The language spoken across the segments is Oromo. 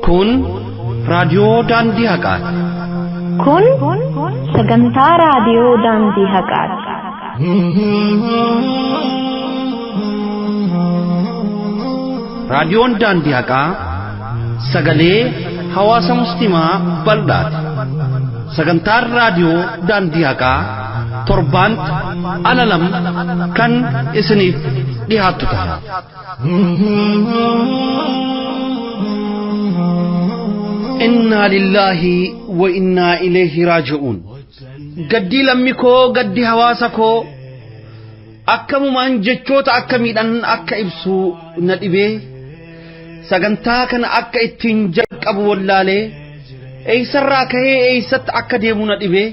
Kun raadiyoo daandii haqaati. Kun sagantaa raadiyoo daandii haqaati. Raadiyoon daandii haqaa sagalee hawaasa musliimaa bal'aati. Sagantaan raadiyoo daandii haqaa torbaanti alalam kan isiniif dhiyaattu ta'a. Inna lillahi wa inna ilayhi raji'un. Gaddi lammikoo gaddi hawaasa koo akkamumaan jechoota akkamiidhaan akka ibsu na dhibee sagantaa kana akka ittiin jalqabu wallaalee eeysarraa kahee eeysatti akka deemu na dhibee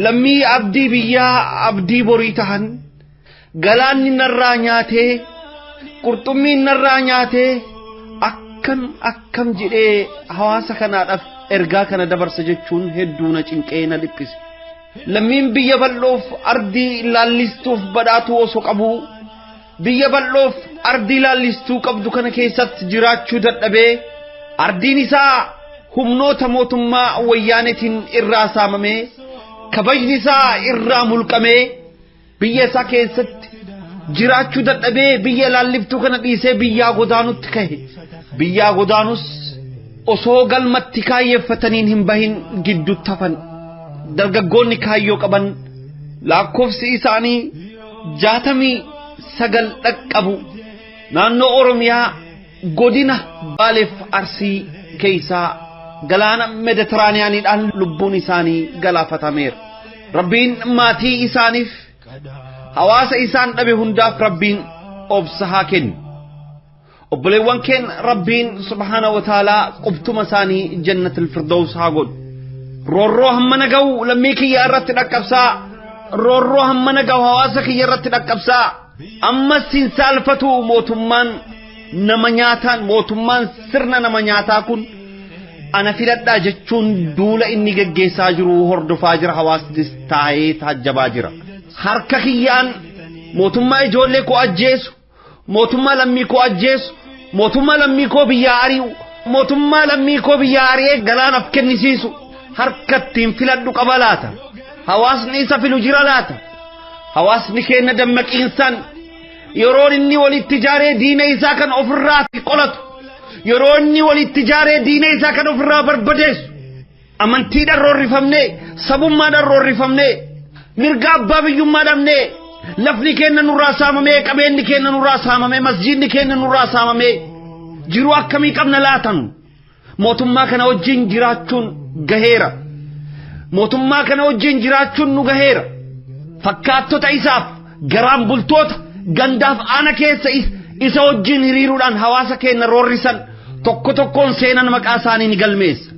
lammii abdii biyyaa abdii borii tahan galaanni narraa nyaatee qurxummiin narraa nyaatee akkam jedhee hawaasa kanaadhaaf ergaa kana dabarsa jechuun hedduu na cinqee na dhiphise. Lammiin biyya bal'oof ardii laallistuuf badhaatu osoo qabu biyya bal'oof ardii laallistuu qabdu kana keessatti jiraachuu dadhabee ardiin isaa humnoota mootummaa wayyaanetiin irraa saamamee kabajni isaa irraa mulqamee biyya isaa keessatti jiraachuu dadhabee biyya laalliftuu kana dhiisee biyyaa godaanutti kahe. Biyyaa godaanus osoo galmatti kaayyeeffataniin hin bahin gidduutti hafan. Dargaggoonni kaayyoo qaban lakkoofsi isaanii 69 dhaqqabu naannoo Oromiyaa godina Baaleef Arsii keessaa galaana Meditiraaniyaaniidhaan lubbuun isaanii galaafatameera. Rabbiin maatii isaaniif hawaasa isaan dhabe hundaaf Rabbiin obsa haa kennu. Obboleewwan keenya Rabbiin subhaanahu wa ta'aalaa qubtuma isaanii jannatul firdaws haa godhu. Roorroo hamma naga'u lammii kiyya irratti dhaqqabsaa. Roorroo hamma naga'u hawaasa kiyya irratti dhaqqabsaa. Ammas hin saalfatu mootummaan nama nyaataan mootummaan sirna nama nyaataa kun ana filadhaa jechuun duula inni geggeessaa jiru hordofaa jira hawaasnis taa'ee taajjabaa jira. Harka kiyyaan mootummaa ijoollee koo ajjeesu. Mootummaa lammii koo ajjeesu mootummaa lammii koo biyyaa ari'u mootummaa lammii koo biyyaa ari'ee galaanaaf kennisiisu harkattiin filadhu qaba laata hawaasni isa filu jira laata hawaasni keenya dammaqiinsan yeroo inni walitti jaaree diina isaa kan ofirraa qolatu yeroo inni walitti jaaree diina isaa kan ofirraa barbadeessu amantiidhaan roorrifamnee sabummaadhaan roorrifamnee mirga abbaa biyyummaa dhabnee lafni keenya nurraa saamamee qabeenyi keenya nurraa saamamee masjidni keenya nurraa saamamee jiru akkamii qabna laatan mootummaa kana wajjin jiraachuun gaheera mootummaa kana wajjin jiraachuun nu gaheera fakkaattota isaaf garaan bultoota gandaaf aana keessa isa wajjin hiriiruudhaan hawaasa keenya roorrisan tokkoon seenan maqaa isaanii ni galmeessa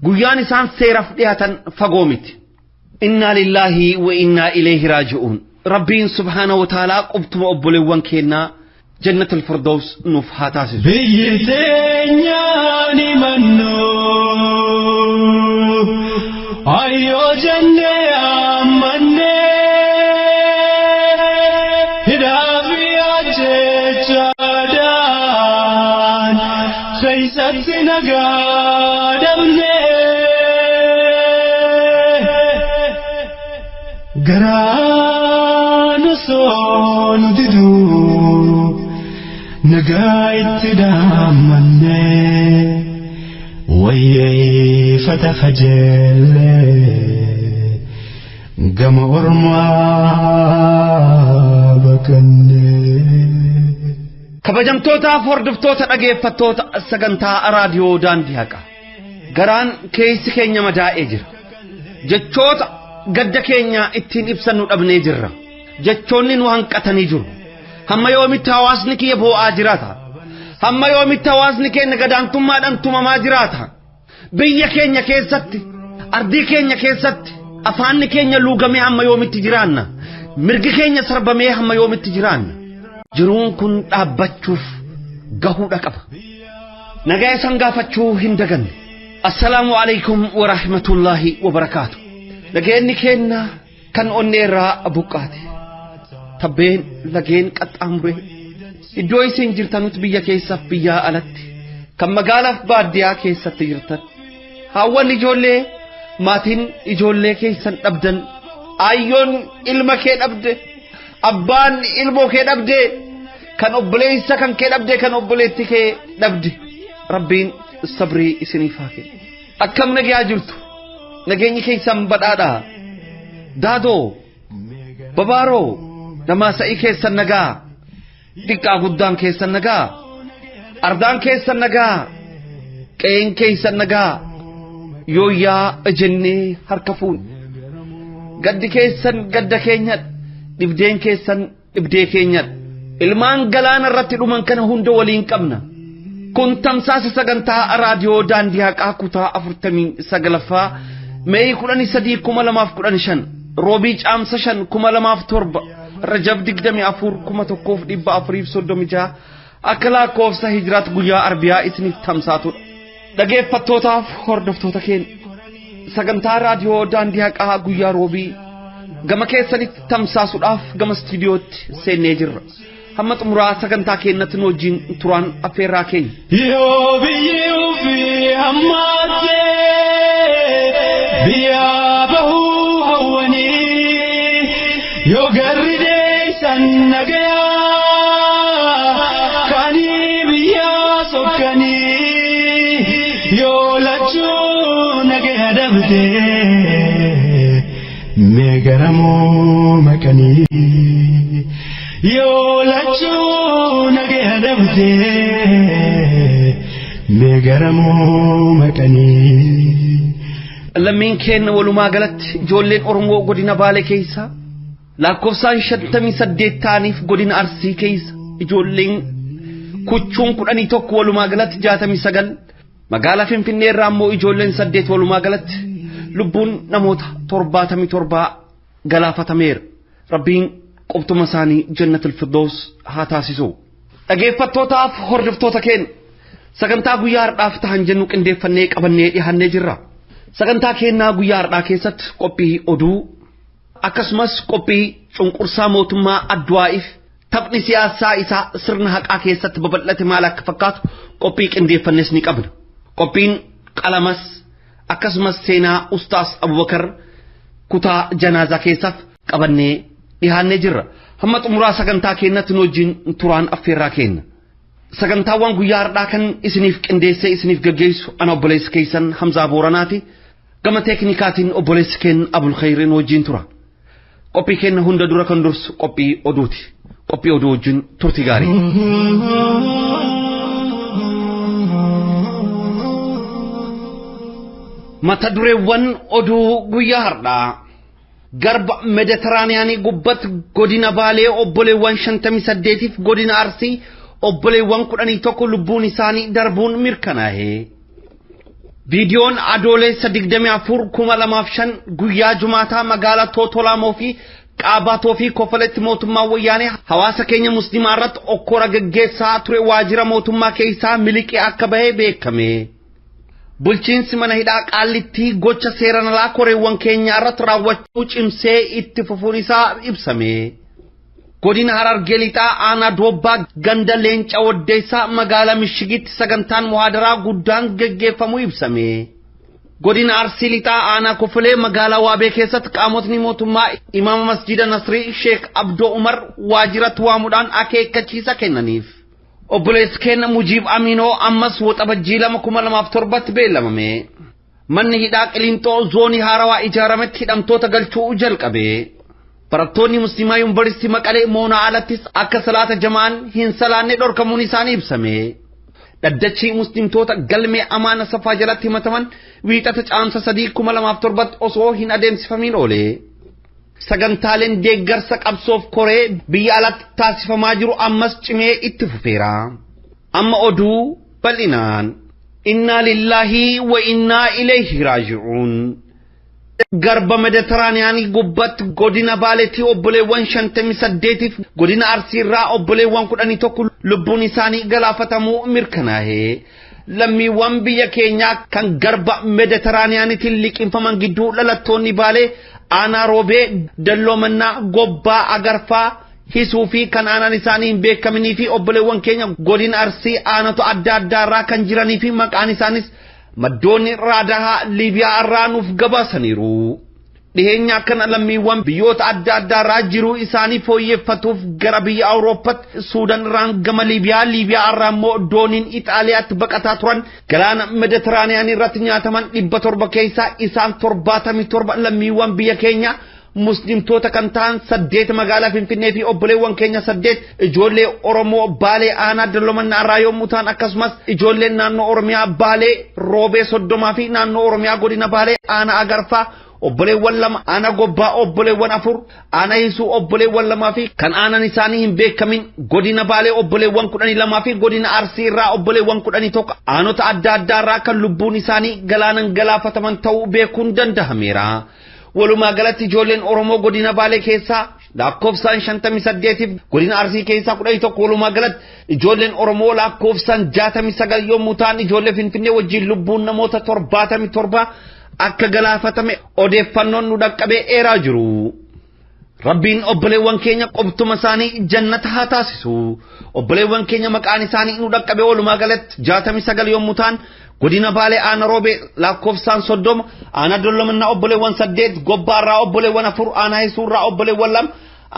guyyaan isaan seeraaf dhiyaatan fagoo miti. Inna lillahi wa inna ilayhi raji'un. Rabbiin subhaanahu wa ta'aalaa qubtuma obboleewwan keenyaa jannatul firdaws nuuf haa taasisu. Biyyi teenyaa ni mannoo ayyoo jennee ammannee hidhaafi ajjechaadhaan keessatti nagaa dhabnee garaa nu soonu diduu nagaa itti daamannee wayyeeffata kajeellee gama ormaa bakannee. Kabajamtootaaf hordoftoota dhageeffattoota sagantaa raadiyoo daandii haqaa garaan keessi keenya madaa'ee jira jechoota gadda keenya ittiin ibsannu dhabnee jirra jechoonni nu hanqatanii jiru hamma yoomitti hawaasni kiyya boo'aa jiraata hamma yoomitti hawaasni keenya gadaantummaadhaan tumamaa jiraata biyya keenya keessatti ardii keenya keessatti afaanni keenya luugamee hamma yoomitti jiraanna mirgi keenya sarbamee hamma yoomitti jiraanna jiruun kun dhaabbachuuf gahuudha qaba nagaa isaan gaafachuu hin daganne السلام عليكم ورحمة الله وبركاته لجين كنا كان أنيرا أبوكاتي تبين لجين قد أمره إدوي سنجرتنوت بيا كيسف بيا ألت كم قالف باديا كيسة تجرتن هاوان إجولي ماتين إجولي كيسن أبدن أيون إلما كين أبد أبان إلمو كين أبد كان أبليسا كان كين أبد كان أبليتي كين أبد ربين الصبري إسنيفاكي أكم نجي أجلتو نجيني كيسن بدأدا دادو ببارو نما سأي كيسن نجا دكا قدام كيسن نجا أردان كيسن نجا كين كيسن نجا يويا أجني هركفون قد كيسن قد كينيت نبدين كيسن نبدي كينيت المان قلان الرتل من كان هندو ولين كمنا كنتم ساس سغنتا راديو داندي حقا كوتا أفرتمين سغلفا مي كلاني صديق كما لما فكراني شن روبيج عامسا شن كما لما فتورب رجب دقدمي أفور كما تقوف ديبا أفريف سودومي جا أكلا كوفسا هجرات قليا أربيا إسني تمساتو دقيق فتوتا خوردفتوتا كين سغنتا راديو داندي حقا قليا روبي gama keessanitti tamsaasuudhaaf gama stuudiyootti seennee jirra hamma xumuraa sagantaa keenyatti nu wajjin turaan affeerraa keenya yoo biyyi ofii hammaatee biyya bahuu hawwanii yoo garri deeysan nagayaa kaanii biyya sokkanii yoo lachuu nagaya dabdee Megaramo makani yo lachu nage hadabde megaramo makani lamin ken waluma galat jollen ormo godina bale keessa lakofsan shattami saddeetanif godina arsi keessa jollen kuchun kudani tokko waluma galat 69 magala finfinne rammo jollen saddeet waluma galat لبون نموت ترباتمي تربا غلافة تمير ربين قبط مساني جنة الفردوس هاتاسيسو أجيب فتوتاف هردفتوتا كين سغنتا غيار دافتهان جنوك اندي فنيك أبني يهاني جرا سغنتا كين نا غيار داكيست قبي أدو أكسمس قبي شنقرسا موتما الدوائف تبني سياسة إسا سرنا حق أكيست ببلت مالك فقط قبيك اندي فنسنيك أبن قبين قلمس أكسمس سينا أستاذ أبو بكر كتا جنازة كيسف قبني إهاني جرى همت أمرا سغنتا كينا تنوجين تران أفيرا كين سغنتا وان غيار داكن إسنيف كنديسي إسنيف غجيس أنا أبوليس كيسن حمزة بوراناتي كما تكنيكاتين أبوليس كين أبو الخير نوجين تران قبي كين هندا دورا كندرس قبي أدوتي قبي أدوجين ترتيغاري mata dureewwan oduu guyyaa har'aa garba mediteraaniyaanii gubbat godina baalee obboleewwan 58f godina arsii obboleewwan 11 lubbuun isaanii darbuun mirkanaa'e viidiyoon adoolessa 24/2005 guyyaa jumaataa magaalaa Tootolaamoo fi Qaabatoo fi Kofaletti mootummaa wayyaanee hawaasa keenya musliimaa irratti okkora gaggeessaa ture waajjira mootummaa keessaa miliqee akka bahee beekame bulchiinsi mana hidhaa qaallitti gocha seeraan alaa koreewwan keenya irratti raawwachuu cimsee itti fufuun isaa ibsame godina Harargee lixaa aanaa Doobbaa ganda Leenca Waddeessaa magaalaa Mishigitti sagantaan muhaadaraa guddaan gaggeeffamuu ibsame godina Arsii lixaa aanaa Kofalee magaalaa Waabee keessatti qaamotni mootummaa imaama masjida Nasrii Sheekh Abdoo Umar waajjirratti waamuudhaan akeekkachiisa kennaniif obboleessi keenya Mujiib Aminoo ammas waxabajjii 2007 beellamame manni hidhaa Qiliinxoo zoonii Haarawaa ijaarametti hidhamtoota galchuu jalqabe barattoonni musliimaa yuunivarsiitii Maqalee moonaa alattis akka salaata jamaan hin salaanne dhorkamuun isaanii ibsame daddachii muslimtoota galmee amaana safaa jalatti himataman wiixata caamsaa 3/2007 osoo hin adeemsifamin oole sagantaaleen deeggarsa qabsoof koree biyya alatti taasifamaa jiru ammas cimee itti fufeera amma oduu bal'inaan inna lillahi wa inna ilayhi raaji'uun garba mediteraaniyaanii gubbatti godina baaleetii obboleewwan 58f godina arsiirraa obboleewwan 11 lubbuun isaanii galaafatamuu mirkanaa'e lammiiwwan biyya keenyaa kan garba mediteraaniyaanitiin liqinfaman gidduu dhalattoonni baalee aanaa roobee dalloomanaa gobbaa agarfaa hisuu fi kan aanaan isaanii hin beekamnii fi obboleewwan keenya godina arsii aanatu adda addaarraa kan jiranii fi maqaan isaanis maddoonni raadahaa liibiyaa irraa nuuf gabaasaniiru. dhiheenya kana lammiiwwan biyyoota adda addaarraa jiruu isaanii fooyyeffatuuf gara biyya Awurooppaatti Suudaan irraan gama Liibiyaa irraa immoo dooniin Ixaaliyaatti baqataa turan galaana Mediteraaniyaanii irratti nyaataman 700 keessaa isaan 77 lammiiwwan biyya keenya muslimtoota kan ta'an 8 magaalaa Finfinnee fi obboleewwan keenya 8 ijoollee Oromoo Baalee aanaa Dalloomanaa irraa yommuu ta'an akkasumas ijoolleen naannoo Oromiyaa Baalee Roobee Soddomaa fi naannoo Oromiyaa godina Baalee aanaa Agarfaa obboleewwan lama ana gobbaa obboleewwan afur ana hisuu obboleewwan lama fi kan aanan isaanii hin beekamin godina Baalee obboleewwan 12 fi godina Arsii irraa obboleewwan 11 aanota adda addaarraa kan lubbuun isaanii galaanan galaafataman ta'uu beekuun danda'ameera. walumaa galatti ijoolleen Oromoo godina Baalee keessaa lakkoofsaan 58 godina Arsii keessaa 11 walumaa galatti ijoolleen Oromoo lakkoofsaan 69 yommuu ta'an ijoollee Finfinnee wajjin lubbuun namoota 77 akka galaafatame odeeffannoon nu dhaqqabee eeraa jiru. Rabbiin obboleewwan keenya qobtuma isaanii jannata haa taasisu. obboleewwan keenya maqaan isaanii nu dhaqqabee walumaa galatti 69 yommuu ta'an godina Baalee aanaa Roobee lakkoofsaan 30 aanaa Dalloomanaa obboleewwan 8 gobbaarraa obboleewwan 4 aanaa Hisuurraa obboleewwan 2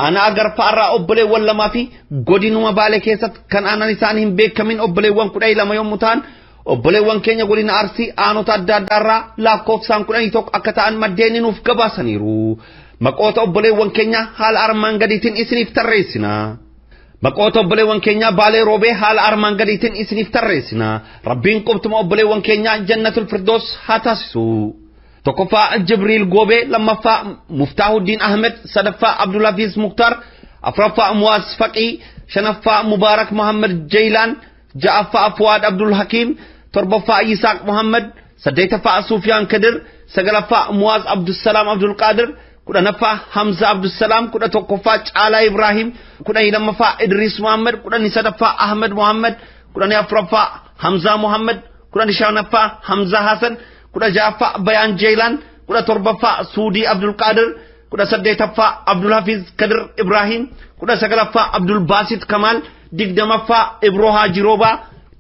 aanaa Agarfaarraa obboleewwan 2 fi godinuma Baalee keessatti kan aanan isaanii hin beekamin obboleewwan 12 yommuu ta'an obboleewwan keenya godina Arsii aanota adda addaarraa lakkoofsaan 11 akka ta'an maddeen nuuf gabaasaniiru. maqoota obboleewwan keenya haala armaan gadiitiin isiniif tarreessina. maqoota obboleewwan keenya Baalee Roobee haala armaan gadiitiin isiniif tarreessina. Rabbiin qubtuma obboleewwan keenya jannatul firdoos haa taasisu. tokkoffaa Jibriil Goobee, lammaffaa Muftaahuddin Ahmed, sadaffaa Abdulaziz Muktar, afraffaa Muwaaz Faqii, shanaffaa Mubaarak Muhammad Jaylaan, ja'affaa Fuwaad Abdul Hakim, torbaffaa Yisaaq Muhammad, saddeetaffaa Sufyaan Kadir, sagalaffaa Muwaaz Abdusalaam Abdul Qaadir, kudhanaffaa Hamza Abdusalaam, 11ffaa Caalaa Ibrahim, 12ffaa Idris Muhammad, 13ffaa Ahmed Muhammad, 14ffaa Hamza Muhammad, 15ffaa Hamza Hasan, 16ffaa Bayaan Jaylaan, 17ffaa Suudi Abdul Qaadir, 18ffaa Abdul Hafiz Kadir Ibrahim, 19ffaa Abdul Basit Kamal, 20ffaa Ibro Hajiroba,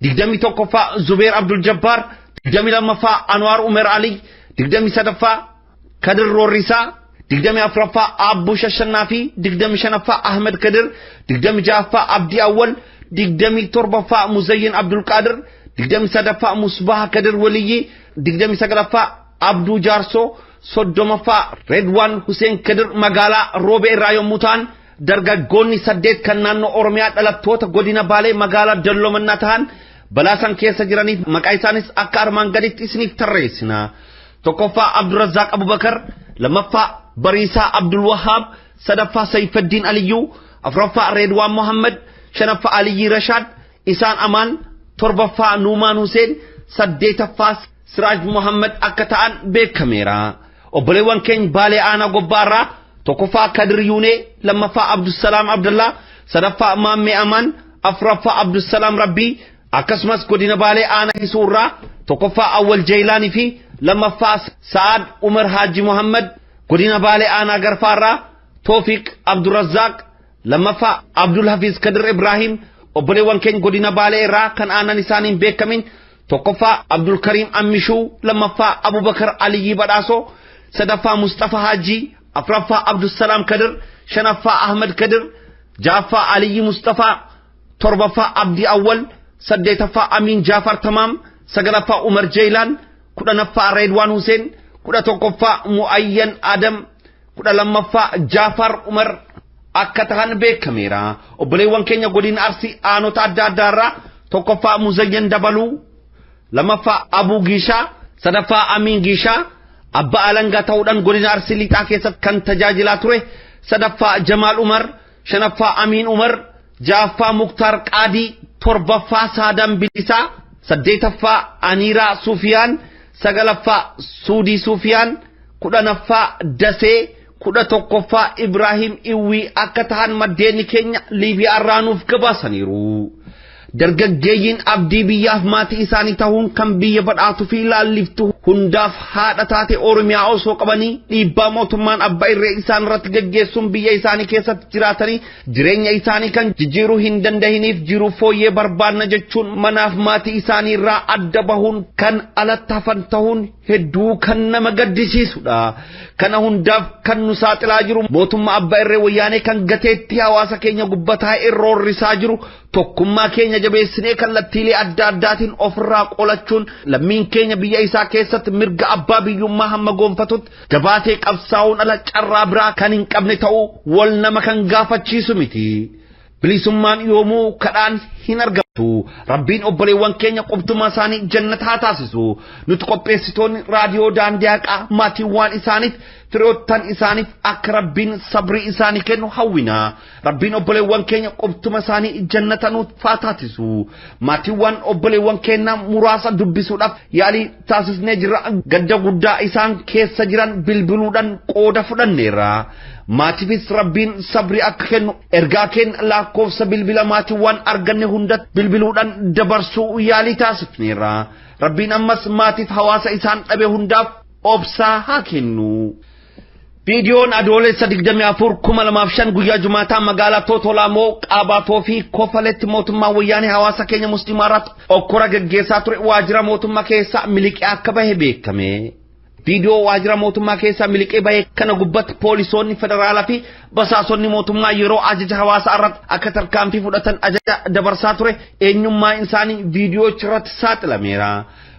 21ffaa Zubair Abdul Jabbar, 22ffaa Anwar Umar Ali, 23ffaa Kadir Rorisa, 24ffaa Abu Shashanafi, 25ffaa Ahmed Kadir, 26ffaa Abdi Awwal, 27ffaa Muzayyin Abdul Qadir, 28ffaa Musbah Kadir Waliyi, 29ffaa Abdu Jarso, 30ffaa Redwan Hussein Kadir magaalaa Roobee irraa yommuu ta'an dargaggoonni 8 kan naannoo Oromiyaa dhalattoota godina Baalee magaalaa Dalloomanaa ta'an balaasan keessa jiraniif maqaa isaanis akka armaan gaditti isiniif tarreessina. tokkoffaa Abdurrazzaq Abubakar, lammaffaa Bariisaa Abdul Wahhab, sadaffaa Sayfuddin Aliyyuu, afraffaa Redwan Muhammad, shanaffaa Aliyyi Rashad, isaan Amaan, torbaffaa Nuumaan Hussein, saddeetaffaa Siraaj Muhammad akka ta'an beekameera. obboleewwan keenya Baalee aanaa gobbaarraa tokkoffaa Kadir Yuunee, lammaffaa Abdusalaam Abdullah, sadaffaa Maammee Amaan, afraffaa Abdusalaam Rabbii, akkasumas godina Baalee aanaa Hisuurraa tokkoffaa Awwal Jaylaanii fi lammaffaa Sa'ad Umar Haji Muhammad, godina Baalee aanaa Garfaarraa Toofiq Abdurrazzaq, lammaffaa Abdul Hafiz Kadir Ibrahim, obboleewwan keenya godina Baalee irraa kan aanan isaaniin beekamin tokkoffaa Abdul Karim Ammishuu, lammaffaa Abubakar Aliyyi Badhaasoo, sadaffaa Mustafa Haji, afraffaa Abdusalaam Kadir, shanaffaa Ahmed Kadir, ja'affaa Aliyyi Mustafa, torbaffaa Abdi Awwal, saddeetaffaa Amin Jaafar Tamaam, sagalaffaa Umar Jaylaan, 10ffaa Redwan Hussein, 11ffaa Muayyan Adam, 12ffaa Jaafar Umar akka ta'an beekameera. obboleewwan keenya godina Arsii aanota adda addaarraa tokkoffaa Muzayyan Dabaluu, lammaffaa Abu Gishaa, sadaffaa Amin Gishaa abbaa alangaa ta'uudhaan godina Arsii lixaa keessatti kan tajaajilaa ture, sadaffaa Jamaal Umar, shanaffaa Amin Umar, ja'affaa Muktar Qaadii, torbaffaa Saadam Bilisaa, saddeetaffaa Aniiraa Sufiyaan, sagalaffaa Suudii Sufiyaan, 10ffaa Dasee, 11ffaa Ibrahim Iwwii akka ta'an maddeen keenya Liibiyaa irraa nuuf gabaasaniiru. dargaggeeyyiin abdii biyyaaf maatii isaanii ta'uun kan biyya badhaatu fi laalliftu hundaaf haadha taate Oromiyaa osoo qabanii dhiibbaa mootummaan abbaa irree isaan irratti gaggeessuun biyya isaanii keessatti jiraatanii jireenya isaanii kan jijjiiruu hin dandahiniif jiru fooyyee barbaanna jechuun manaaf maatii isaanii irraa adda bahuun kan alatti hafan ta'uun hedduu kan nama gaddisiisudha. Kana hundaaf kan nu saaxilaa jiru mootummaa abbaa irree wayyaanee kan gateetti hawaasa keenya gubbataa irroorrisaa jiru tokkummaa keenya jabeessinee kallattiilee adda addaatiin ofirraa qolachuun lammiin keenya biyya isaa keessatti mirga abbaa biyyummaa hamma goonfatutti jabaatee qabsaa'uun ala carraa biraa kan hin qabne ta'uu wal nama kan gaafachiisu miti. Bilisummaan yoomuu kadhaan hin argamtu. Rabbiin obboleewwan keenya qubtuma isaanii jannata haa taasisu. Nuti qopheessitoonni raadiyoo daandii haqaa maatiiwwan isaaniif firoottan isaaniif akka Rabbiin sabrii isaanii kennu hawwina. Rabbiin obboleewwan keenya qubtuma isaanii jannata nuuf haa taasisu. Maatiiwwan obboleewwan keenya muraasa dubbisuudhaaf yaalii taasisnee jirra. Gadda guddaa isaan keessa jiran bilbiluudhaan qooda fudhanneerra. Maatifis Rabbiin sabri akka kennu ergaa kenna lakkoofsa bilbila maatiiwwan arganne hunda bilbiluudhaan dabarsuu yaalii taasifneerra. Rabbiin ammas maatiif hawaasa isaan dhabe hundaaf obsaa haa kennu. Viidiyoon adoolessa 24/2005 guyyaa Jumaataa magaalaa Totolaamoo Qaabatoo fi Kofaletti mootummaa wayyaanee hawaasa keenya musliimaa irratti okkora gaggeessaa ture waajjira mootummaa keessaa miliqee akka bahe beekame. Video waajjira mootummaa keessaa miliqee bahe kana gubbatti poolisoonni federaalaa fi basaasonni mootummaa yeroo ajaja hawaasa irratti akka tarkaanfii fudhatan ajaja dabarsaa ture eenyummaa isaanii viidiyoo irratti saaxilameera.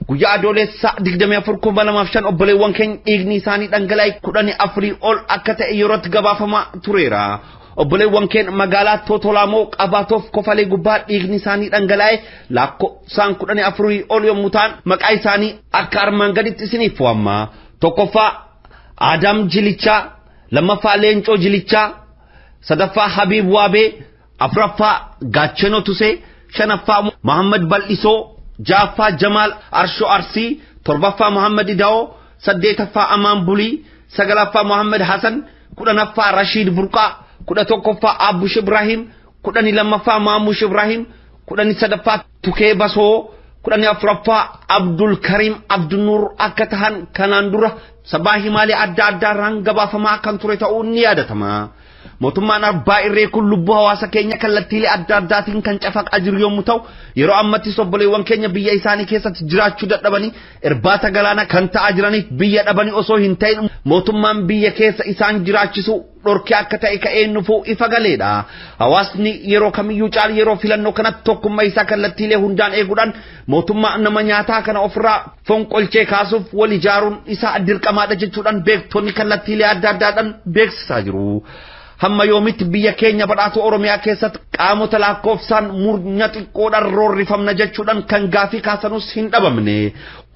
Guyyaa adoolessa 24/2005 obboleewwan keenya dhiigni isaanii dhangala'ee 14 ol akka ta'e yerootti gabaafamaa tureera. Obboleewwan keenya magaalaa Totolaamoo Qaabatoof Kofalee gubbaa dhiigni isaanii dhangala'ee lakkoofsaan 14 ol yommuu ta'an maqaa isaanii akka armaan gaditti isiniif waamma. Tokkoffaa Adam Jilichaa, lammaffaa Leencoo Jilichaa, sadaffaa Habiib Waabee, afuraffaa Gaachenoo Tusee, shanaffaa Muhammad Bal'isoo, ja'affaa Jamaal Arshoo Arsii, torbaffaa Muhammad Ida'oo, saddeetaffaa Amaan Bulii, sagalaffaa Muhammad Hasan, kudhanaffaa Rashiid Burqaa, 11ffaa Abush Ibrahim, 12ffaa Maamush Ibrahim, 13ffaa Tukee Basoo, 14ffaa Abdul Karim Abdul Nur akka tahan kanaan dura sabaa himaalee adda addaarraan gabaafamaa kan ture ta'uun ni yaadatama. Mootummaan abbaa irree kun lubbuu hawaasa keenya kallattiilee adda addaatiin kan cafaqaa jiru yommuu ta'u yeroo ammattis obboleewwan keenya biyya isaanii keessatti jiraachuu dadhabanii irbaata galaana kan ta'aa jiraniif biyya dhabanii osoo hin ta'in mootummaan biyya keessa isaan jiraachisu dhorkee akka ta'e ka'ee nufuu ifa galeedha. Hawaasni yeroo kamiyyuu caal yeroo filannoo kanatti tokkummaa isaa kallattiilee hundaan eeguudhaan mootummaa nama nyaataa kana ofirraa fonqolchee kaasuuf wal ijaaruun isaa dirqamaadha jechuudhaan beektonni kallattiilee adda addaadhaan beeksisaa jiru. Hamma yoomitti biyya keenya badhaatu Oromiyaa keessatti qaamota lakkoofsaan murna xiqqoodhaan roorrifamna jechuudhaan kan gaafii kaasanus hin dhabamne.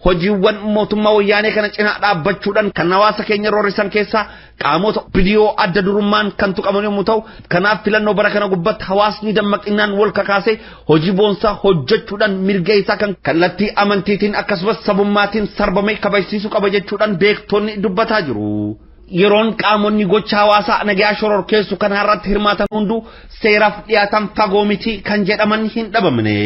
Hojiiwwan mootummaa wayyaanee kana cinaa dhaabbachuudhaan kan hawaasa keenya roorrisan keessaa qaamota biyoo adda durummaan kan tuqaman yommuu ta'u kanaaf filannoo bara kana gubbatti hawaasni dammaqinaan wal kakaasee hojii boonsaa hojjechuudhaan mirga isaa kan kallattii amantiitiin akkasumas sabummaatiin sarbamee kabajsiisuu qaba jechuudhaan beektonni dubbataa jiru. Yeroon qaamonni gocha hawaasaa nagaa shororkeessu kan har'atti hirmaatan hunduu seeraaf dhiyaatan fagoo miti kan jedhaman hin dhabamne.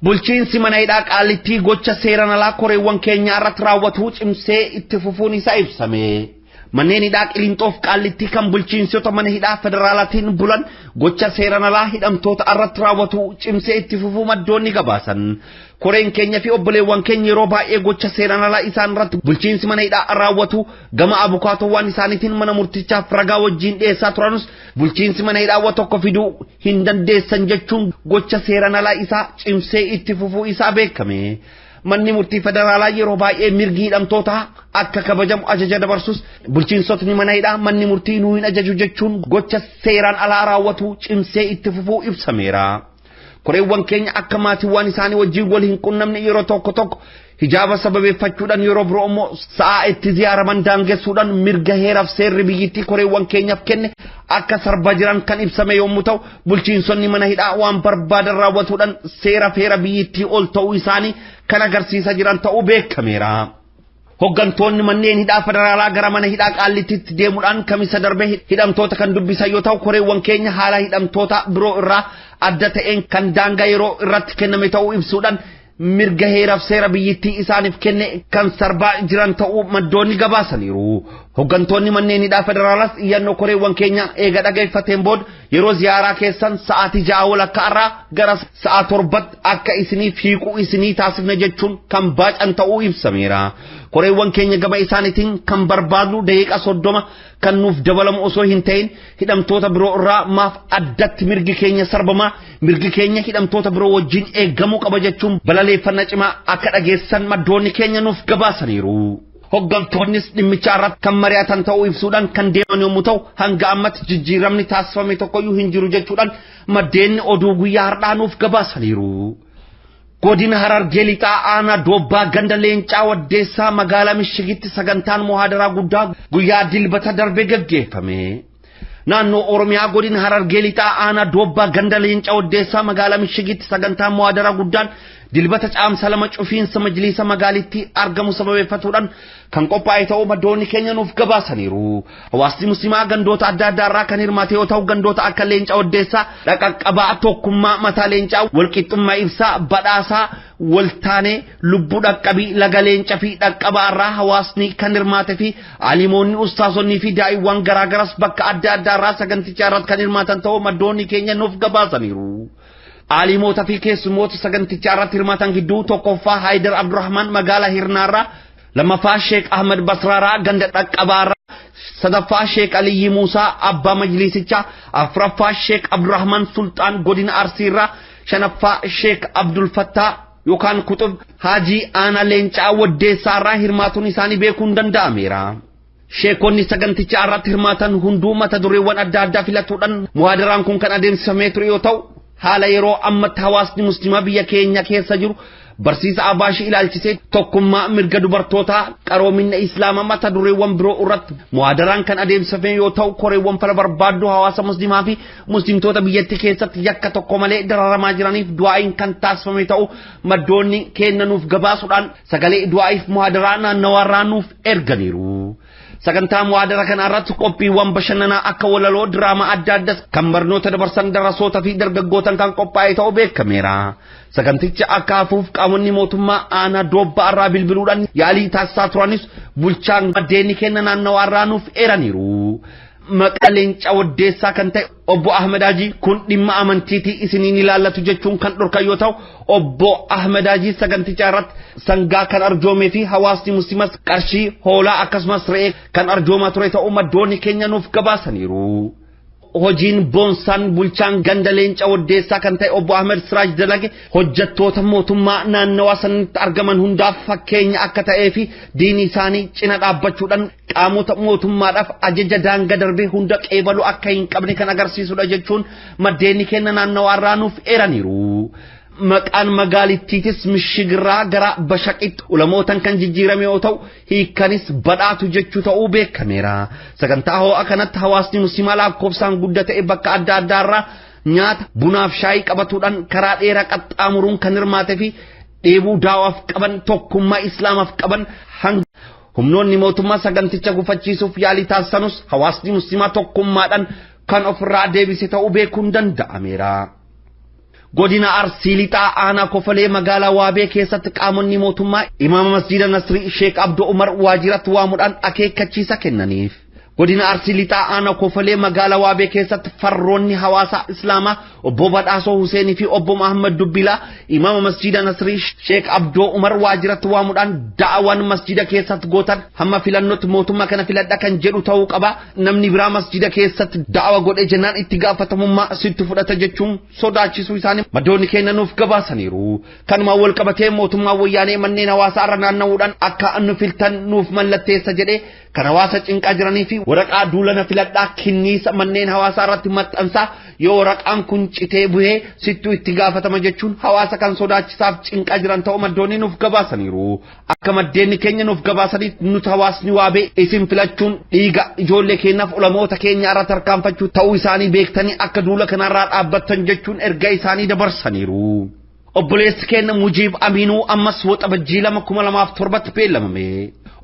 Bulchiinsi mana hidhaa Qaallittii gocha seeraan alaa koreewwan keenya irratti raawwatu cimsee itti fufuun isaa ibsame. Manneen hidhaa Qiliinxoof Qaallittii kan bulchiinsota mana hidhaa federaalaatiin bulan gocha seeraan alaa hidhamtoota irratti raawwatu cimsee itti fufuu maddoonni gabaasan. Koreen keenya fi obboleewwan keenya yeroo baay'ee gocha seeraan alaa isaan irratti bulchiinsi mana hidhaa raawwatu gama abukaatowwan isaaniitiin mana murtichaaf ragaa wajjin dhiyeessaa turanus bulchiinsi mana hidhaa tokko fiduu hin dandeessan jechuun gocha seeraan alaa isaa cimsee itti fufuu isaa beekame. Manni murtii federaalaa yeroo baay'ee mirgi hidhamtoota akka kabajamu ajaja dabarsus bulchiinsotni mana hidhaa manni murtii nuu hin ajaju jechuun gocha seeraan alaa raawwatu cimsee itti fufuu ibsameera. Koreewwan keenya akka maatiiwwan isaanii wajjin wal hin qunnamne yeroo tokko hijaaba sababeeffachuudhaan yeroo biroo immoo sa'a itti ziyaaraman daangessuudhaan mirga heeraaf seerri biyyittii koreewwan keenyaaf kenne akka sarba jiran kan ibsame yommuu ta'u bulchiinsonni mana hidhaa waan barbaadan raawwatuudhaan seera feera biyyittii ol ta'uu isaanii kan agarsiisaa jiran ta'uu beekameera. Hoggantoonni manneen hidhaa federaalaa gara mana hidhaa Qaallittiitti deemuudhaan kamisa darbe hidhamtoota kan dubbisan yoo ta'u koreewwan keenya haala hidhamtoota biroo irraa adda ta'een kan daangaa yeroo irratti kenname ta'uu ibsuudhaan mirga heeraaf seera biyyattii isaaniif kenne kan sarbaa jiran ta'uu maddoonni gabaasaniiru. Hoggantoonni manneenidhaa federaalaas iyyannoo koreewwan keenya eega dhageeffateen booda yeroo ziyaaraa keessan sa'aatii 6 walakkaa irraa gara sa'a 7tti akka isiniif hiiquu isinii taasifna jechuun kan baacan ta'uu ibsameera. Koreewwan keenya gama isaaniitiin kan barbaadu daqiiqa 30 kan nuuf dabalamu osoo hin ta'in hidhamtoota biroo irraa maaf addatti mirgi keenya sarbama mirgi keenya hidhamtoota biroo wajjin eeggamuu qaba jechuun balaleeffannaa cimaa akka dhageessan maddoonni keenya nuuf gabaasaniiru. Hoggantoonnis dhimmicha irratti kan mari'atan ta'uu ibsuudhaan kan deeman yommuu ta'u hanga ammatti jijjiiramni taasifame tokkoyyuu hin jiru jechuudhaan maddeenni oduu guyyaa har'aa nuuf gabaasaniiru. Godina Harargee lixaa aanaa Doobbaa ganda Leencaa Waddeessaa magaalaa Mishigitti sagantaan muhaadaraa guddaa guyyaa dilbata darbe gaggeeffame. Naannoo Oromiyaa godina Harargee lixaa aanaa Doobbaa ganda Leencaa Waddeessaa magaalaa Mishigitti sagantaan muhaadaraa guddaan dilbata Caamsaa 2 cufiinsa majlisa magaalitti argamu sababeeffatuudhaan kan qophaa'e ta'uu maddoonni keenya nuuf gabaasaniiru. Hawaasni musliimaa gandoota adda addaa irraa kan hirmaate yoo ta'u gandoota akka Leencaa Waddeessaa dhaqaqqabaa tokkummaa mataa Leencaa walqixxummaa ibsaa badhaasaa waltaanee lubbuu dhaqqabii laga Leencaa fi dhaqqabaa irraa hawaasni kan hirmaate fi alimoonni ustaasonni fi daa'imman garaagaras bakka adda addaa irraa saganticha irratti kan hirmaatan ta'uu maddoonni keenya nuuf gabaasaniiru. Alimoota fi keessummoota saganticha irratti hirmaatan gidduu tokkoffaa Haydar Abdurrahman magaalaa Hirnaarraa, lammaffaa Sheek Ahmad Basraaraa ganda dhaqqabaarraa, sadaffaa Sheek Aliyyi Muusaa abbaa majlisichaa, afuraffaa Sheek Abdurrahman Sultaan godina Arsiirraa, shanaffaa Sheek Abdul Fattaa yookaan Kutub Haajii aanaa Leencaa Waddeessaarraa hirmaatuun isaanii beekuun danda'ameera. Sheekonni saganticha irratti hirmaatan hunduu mata dureewwan adda addaa filatuudhaan muhaadaraan kun kan adeemsifamee ture yoo ta'u haala yeroo ammatti hawaasni musliimaa biyya keenya keessa jiru barsiisa abaashii ilaalchisee tokkummaa mirga dubartootaa qaroomina islaamaa mata dureewwan biroo irratti muhaadaraan kan adeemsifame yoo ta'u koreewwan fala barbaaddu hawaasa musliimaa fi muslimtoota biyyattii keessatti yakka tokko malee dararamaa jiraniif du'aa'iin kan taasifame ta'u maddoonni keenya nuuf gabaasuudhaan sagalee du'aa'iif muhaadaraa naannawaarraa nuuf erganiiru. Sagantaa muhaadara kana irratti qophiiwwan bashannanaa akka walaloo diraamaa adda addaa kan barnoota dabarsan darasoota fi dargaggootaan kan qophaa'e ta'uu beekameera. Saganticha akka hafuuf qaamonni mootummaa aanaa Doobbaa irraa bilbiluudhaan yaalii taasisaa turanis bulchaan maddeenni keenya naannawaarraa nuuf eeraniiru. Maqaa Leencaa Waddeessaa kan ta'e obbo Ahmed Haji kun dhimma amantiitii isiniin ilaallatu jechuun kan dhorkan yoo ta'u obbo Ahmed Haji saganticha irratti sangaa kan arjoomee fi hawaasni musliimas qarshii hoolaa akkasumas re'ee kan arjoomaa ture ta'uu maddoonni keenya nuuf gabaasaniiru. Hojiin boonsaan bulchaan ganda Leencaa Waddeessaa kan ta'e obbo Ahmed Siraaj dalage hojjettoota mootummaa naannawaa sanatti argaman hundaaf fakkeenya akka ta'ee fi diini isaanii cina dhaabbachuudhaan qaamota mootummaadhaaf ajaja daangaa darbee hunda qeebaluu akka hin qabne kan agarsiisudha jechuun maddeenni keenya naannawaarraa nuuf eeraniiru. Maqaan magaalittiitis Mishigirraa gara Bashaqitti ulamootan kan jijjiirame yoo ta'u hiikanis badhaatu jechuu ta'uu beekameera. Sagantaa ho'a kanatti hawaasni musliimaa lakkoofsaan guddaa ta'e bakka adda addaarraa nyaata bunaaf shaayii qabatuudhaan karaa dheeraa qaxxaamuruun kan hirmaatee fi dheebuu daawaaf qaban tokkummaa islaamaaf qaban hanga humnoonni mootummaa saganticha gufachiisuuf yaalii taasisanus hawaasni musliimaa tokkummaadhaan kan ofirraa deebise ta'uu beekuun danda'ameera. Godina Arsii lixaa aanaa Kofalee magaalaa Waabee keessatti qaamonni mootummaa imaama masjiida Nasrii Sheek Abdoo Umar waajiratti waamuudhaan akeekkachiisa kennaniif. Godina Arsii lixaa aanaa Kofalee magaalaa Waabee keessatti farroonni hawaasa islaamaa obbo Badhaasoo Huseenii fi obbo Muhammad Dubbilaa imaama masjiida Nasrii Sheek Abdoo Umar waajiratti waamuudhaan da'awwan masjiida keessatti gootan hamma filannootti mootummaa kana filadha kan jedhu ta'uu qaba. Namni biraa masjiida keessatti da'awa godhe jennaan itti gaafatamummaa sitti fudhata jechuun sodaachisuu isaanii maddoonni keenya nuuf gabaasaniiru. Kanuma wal qabatee mootummaa wayyaanee manneen hawaasaa irra naanna'uudhaan akka nu filtan nuuf mallatteessa jedhee kan hawaasa cinqaa jiranii fi waraqaa duulana filadhaa kinniisa manneen hawaasaa irratti maxxansaa yoo waraqaan kun citee bu'ee sittuu itti gaafatama jechuun hawaasa kan sodaachisaaf cinqaa jiran ta'uu maddoonni nuuf gabaasaniiru. Akka maddeenni keenya nuuf gabaasanii nuti hawaasni Waabee isin filachuun dhiiga ijoollee keenyaaf ulamoota keenya irratti tarkaanfachuu ta'uu isaanii beektanii akka duula kanarraa dhaabbattan jechuun erga isaanii dabarsaniiru. Obboleessi keenya Mujiib Aminuu ammas waxabajjii 2007 beellamame.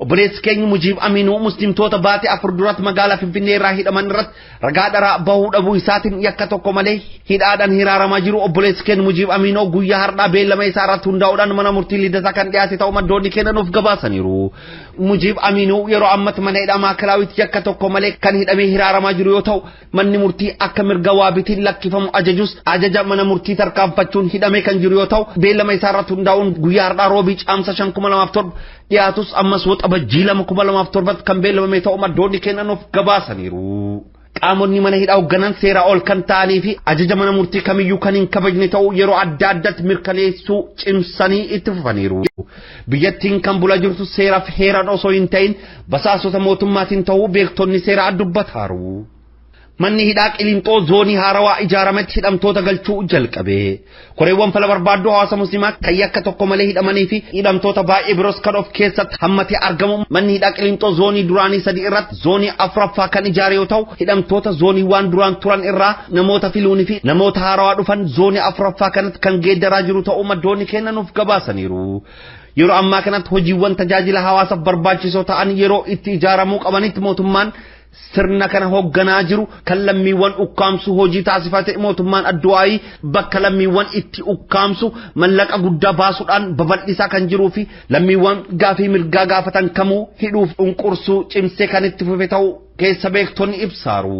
obboleessi keenya Mujiib Aminuu muslimtoota baate afur duratti magaalaa Finfinnee irraa hidhaman irratti ragaa dharaa bahuu dhabuu isaatiin yakka tokko malee hidhaadhaan hiraaramaa jiru. Obboleessi keenya Mujiib Aminuu guyyaa har'aa beellama isaa irratti hundaa'uudhaan mana murtii Lidataa kan dhiyaate ta'uu maddoonni keenya nuuf gabaasaniiru. Mujiib Aminuu yeroo ammatti mana hidhaa maakalaawwitti yakka tokko malee kan hidhamee hiraaramaa jiru yoo ta'u manni murtii akka mirga waabitiin lakkifamu ajajus ajaja mana murtii tarkaanfachuun hidhamee kan jiru yoo ta'u beellama isaa irratti hundaa'uun guyyaa har'aa roobii caamsa 5/2007 dhiyaatus ammas waxabajjii 2/2007 kan beellamame ta'uu maddoonni keenya nuuf gabaasaniiru. Qaamonni mana hidhaa hoogganan seera ol kan ta'anii fi ajaja mana murtii kamiyyuu kan hin kabajne ta'uu yeroo adda addaatti mirkaneessuu cimsanii itti fufaniiru. Biyyattiin kan bulaa jirtu seeraaf heeraan osoo hin ta'in basaasota mootummaatiin ta'uu beektonni seeraa dubbataaru. Manni hidhaa Qilinxoo zoonii haarawaa ijaarametti hidhamtoota galchuu jalqabe. Koreewwan fala barbaaddu hawaasa muslimaa kan yakka tokko malee hidhamanii fi hidhamtoota baay'ee biroos kan of keessatti hammatee argamu. Manni hidhaa Qilinxoo zoonii duraanii 3 irratti zoonii 4ffaa kan ijaare yoo ta'u hidhamtoota zoonii waan duraan turan irraa namoota filuunii fi namoota haarawaa dhufan zoonii 4ffaa kanatti kan geeddaraa jiru ta'uu maddoonni keenya nuuf gabaasaniiru. Yeroo ammaa kanatti hojiiwwan tajaajila hawaasaaf barbaachisoo ta'an yeroo itti ijaaramuu qabanitti mootummaan sirna kana hoogganaa jiru kan lammiiwwan ukkaamsu hojii taasifate mootummaan addu'aayi bakka lammiiwwan itti ukkaamsu mallaqa guddaa baasuudhaan babal'isaa kan jiruu fi lammiiwwan gaafii mirgaa gaafatan kamuu hidhuuf unqursuu cimsee kan itti fufe ta'uu keessa beektonni ibsaaru.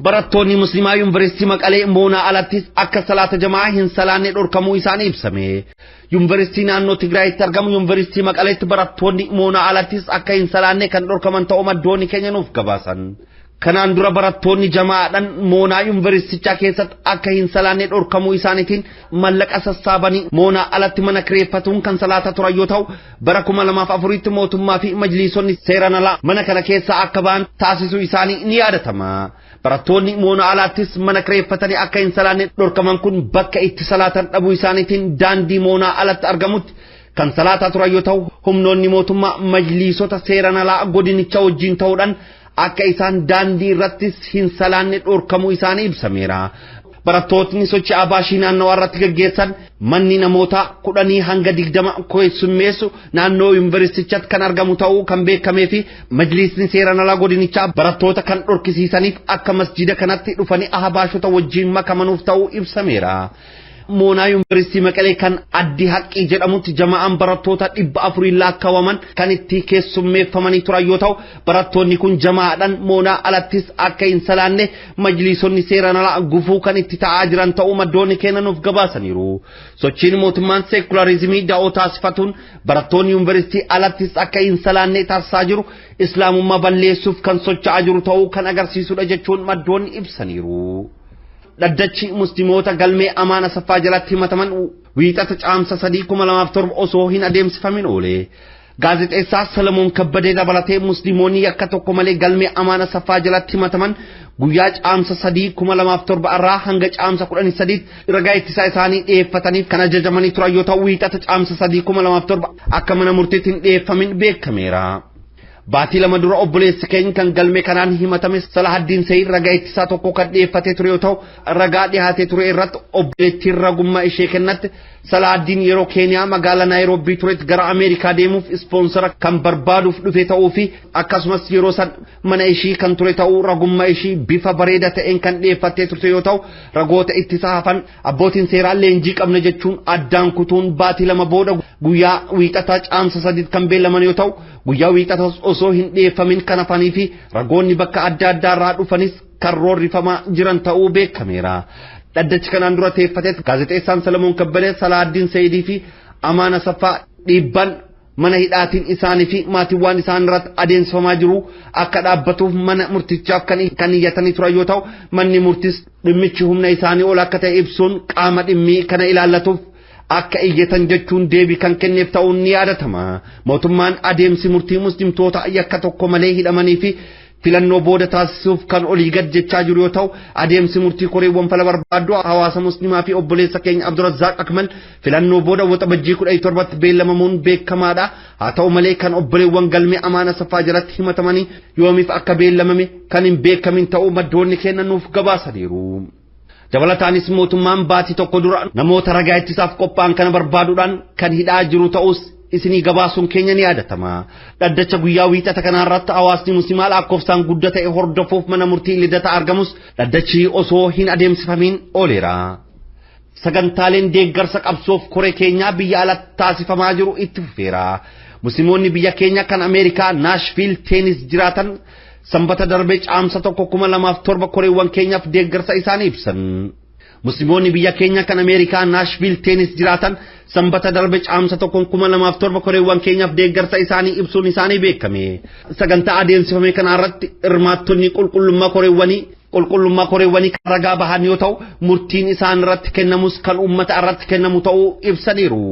Barattoonni muslimaa yuunivarsiitii Maqalee moonaa alattis akka salaata jamaa hin salaanne dhorkamuu isaanii ibsame. Yuunivarsiitii naannoo Tigraayitti argamu yuunivarsiitii Maqaleetti barattoonni moonaa alattis akka hin salaanne kan dhorkaman ta'uu maddoonni keenya nuuf gabaasan. Kanaan dura barattoonni jamaadhaan moonaa yuunivarsiitichaa keessatti akka hin salaanne dhorkamuu isaaniitiin mallaqa sassaabanii moonaa alatti mana kireeffatuun kan salaata turan yoo ta'u bara 2004tti mootummaa fi majliisonni seeraan alaa mana kana keessaa akka ba'an taasisuu isaanii ni yaadatama. Barattoonni moonaa alattis mana kireeffatanii akka hin salaanne dhorkaman kun bakka itti salaatan dhabuu isaaniitiin daandii moonaa alatti argamutti kan salaataa turan yoo ta'u humnoonni mootummaa majliisota seeraan alaa godinicha wajjin ta'uudhaan akka isaan daandii irrattis hin salaanne dhorkamuu isaanii ibsameera. Barattoonni sochii abaashii naannoo irratti gaggeessan manni namoota 10 hanga 20 keessummeessu naannoo yuunivarsiitichaatti kan argamu ta'uu kan beekamee fi majliisni seeraan alaa godinichaa barattoota kan dhorkisiisaniif akka masjida kanatti dhufanii abaashota wajjin makamanuuf ta'uu ibsameera. Moonaa yuunivarsiitii Maqalee kan addi haqqii jedhamutti jamaa'aan barattoota 400 lakkaa'aman kan itti keessummeeffamanii turan yoo ta'u barattoonni kun jamaa'aadhaan moonaa alattis akka hin salaanne majliisonni seeraan alaa gufuu kan itti ta'aa jiran ta'uu maddoonni keenya nuuf gabaasaniiru. Sochiin mootummaan seekularizimii da'oo taasifatuun barattoonni yuunivarsiitii alattis akka hin salaanne taasisaa jiru islaamummaa balleessuuf kan socho'aa jiru ta'uu kan agarsiisudha jechuun maddoonni ibsaniiru. Dhaddachi musliimoota galmee amaana saffaa jalatti himataman wiixata caamsa 3/2007 osoo hin adeemsifamin oole. Gaazexeessaa Salamoon Kabbadee dabalatee musliimoonni yakka tokko malee galmee amaana saffaa jalatti himataman guyyaa caamsa 3/2007 irraa hanga caamsa 13 ragaa ittisaa isaanii dhiyeeffataniif kan ajajamanii turan yoo ta'u wiixata caamsa 3/2007 akka mana murtiitti hin dhiyeeffamin beekameera. Baatii lama dura obboleessi keenya kan galmee kanaan himatame Salahaddin Sayyid ragaa ittisaa tokko kan dhiyeeffatee ture yoo ta'u ragaa dhiyaatee ture irratti obboleettiin ragummaa ishee kennatti Salahaddin yeroo Keeniyaa magaalaa Naayiroobii turetti gara Ameerikaa deemuuf ispoonsara kan barbaaduuf dhufe ta'uu fi akkasumas yeroo san mana ishii kan ture ta'uu ragummaa ishii bifa bareedaa ta'een kan dhiyeeffatee turte yoo ta'u ragoota ittisaa hafan abbootiin seeraa leenjii qabna jechuun addaan kutuun baatii lama booda guyyaa wiixataa caamsa 3 kan beellaman yoo ta'u guyyaa wiixataa osoo hin dhiyeeffamin kan hafanii fi ragoonni bakka adda addaa irraa dhufanis kan roorrifamaa jiran ta'uu beekameera. Dhaddachi kanaan dura teeffateet gaazexeessaan Salamoon Kabbadee Salahaddin Sayyidii fi Amaana Saffaa dhiibban mana hidhaatiin isaanii fi maatiiwwan isaan irratti adeemsifamaa jiru akka dhaabbatuuf mana murtichaaf kan iyyatanii turan yoo ta'u manni murtis dhimmichi humna isaanii ol akka ta'e ibsuun qaama dhimmii kana ilaallatuuf akka iyyatan jechuun deebii kan kenneef ta'uun ni yaadatama. Mootummaan adeemsi murtii muslimtoota yakka tokko malee hidhamanii fi filannoo booda taasisuuf kan olii gad jechaa jiru yoo ta'u adeemsi murtii koreewwan fala barbaaddu hawaasa muslimaa fi obboleessa keenya Abdurrazzaaq Akmal filannoo booda waxabajjii 17tti beellamamuun beekamaadha. Haa ta'u malee kan obboleewwan galmee Amaana Saffaa jalatti himatamanii yoomiif akka beellamame kan hin beekamin ta'uu maddoonni keenya nuuf gabaasaniiru. Dabalataanis mootummaan baatii tokko dura namoota ragaa ittisaaf qophaa'an kana barbaaduudhaan kan hidhaa jiru ta'us isinii gabaasuun keenya ni yaadatama. Dhaddacha guyyaa wiixata kanarratti hawaasni muslimaa lakkoofsaan guddaa ta'e hordofuuf mana murtii lidata argamus dhaddachi osoo hin adeemsifamin ooleera. Sagantaaleen deeggarsa qabsoof koree keenyaa biyya alatti taasifamaa jiru itti fufeera. Musliimoonni biyya keenya kan Ameerikaa Naashviil Teenis jiraatan sanbata darbee caamsa 2007 koreewwan keenyaaf deeggarsa isaanii ibsan. Musliimoonni biyya keenya kan Ameerikaa Naashviil Teenis jiraatan sanbata darbee caamsa 2007 koreewwan keenyaaf deeggarsa isaanii ibsuun isaanii beekame. Sagantaa adeemsifame kanarratti hirmaattonni qulqullummaa koreewwanii kan ragaa bahan yoo ta'u murtiin isaan irratti kennamus kan uummata irratti kennamu ta'uu ibsaniiru.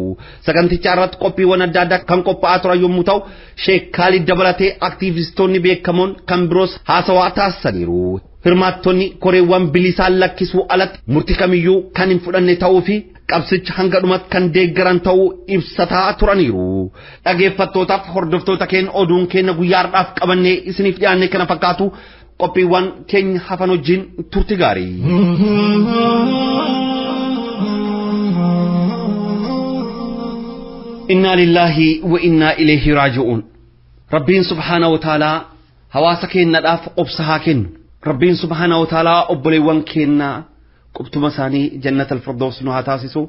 Saganticha irratti qophiiwwan adda addaa kan qophaa'aa turan yommuu ta'u Sheek Kaalid dabalatee aktiivistoonni beekamoon kan biroos haasawaa taasisaniiru. Hirmaattonni koreewwan bilisaan lakkisuu alatti murtii kamiyyuu kan hin fudhanne ta'uu fi qabsicha hanga dhumatti kan deeggaran ta'uu ibsataa turaniiru. Dhaggeeffattootaaf hordoftoota keenya oduun keenya guyyaadhaaf qabannee isiniif dhiyaanne kana fakkaatu qophiiwwan keenya hafan wajjin turti gaarii. Inna lillahi wa inna ilayhi raaji'uun. Rabbiin subhaanahu wa ta'aalaa hawaasa keenyaadhaaf obsa haa kennu. Rabbiin subhaanahu wa ta'aalaa obboleewwan keenya qubtuma isaanii jannatul firdaws nu haa taasisu.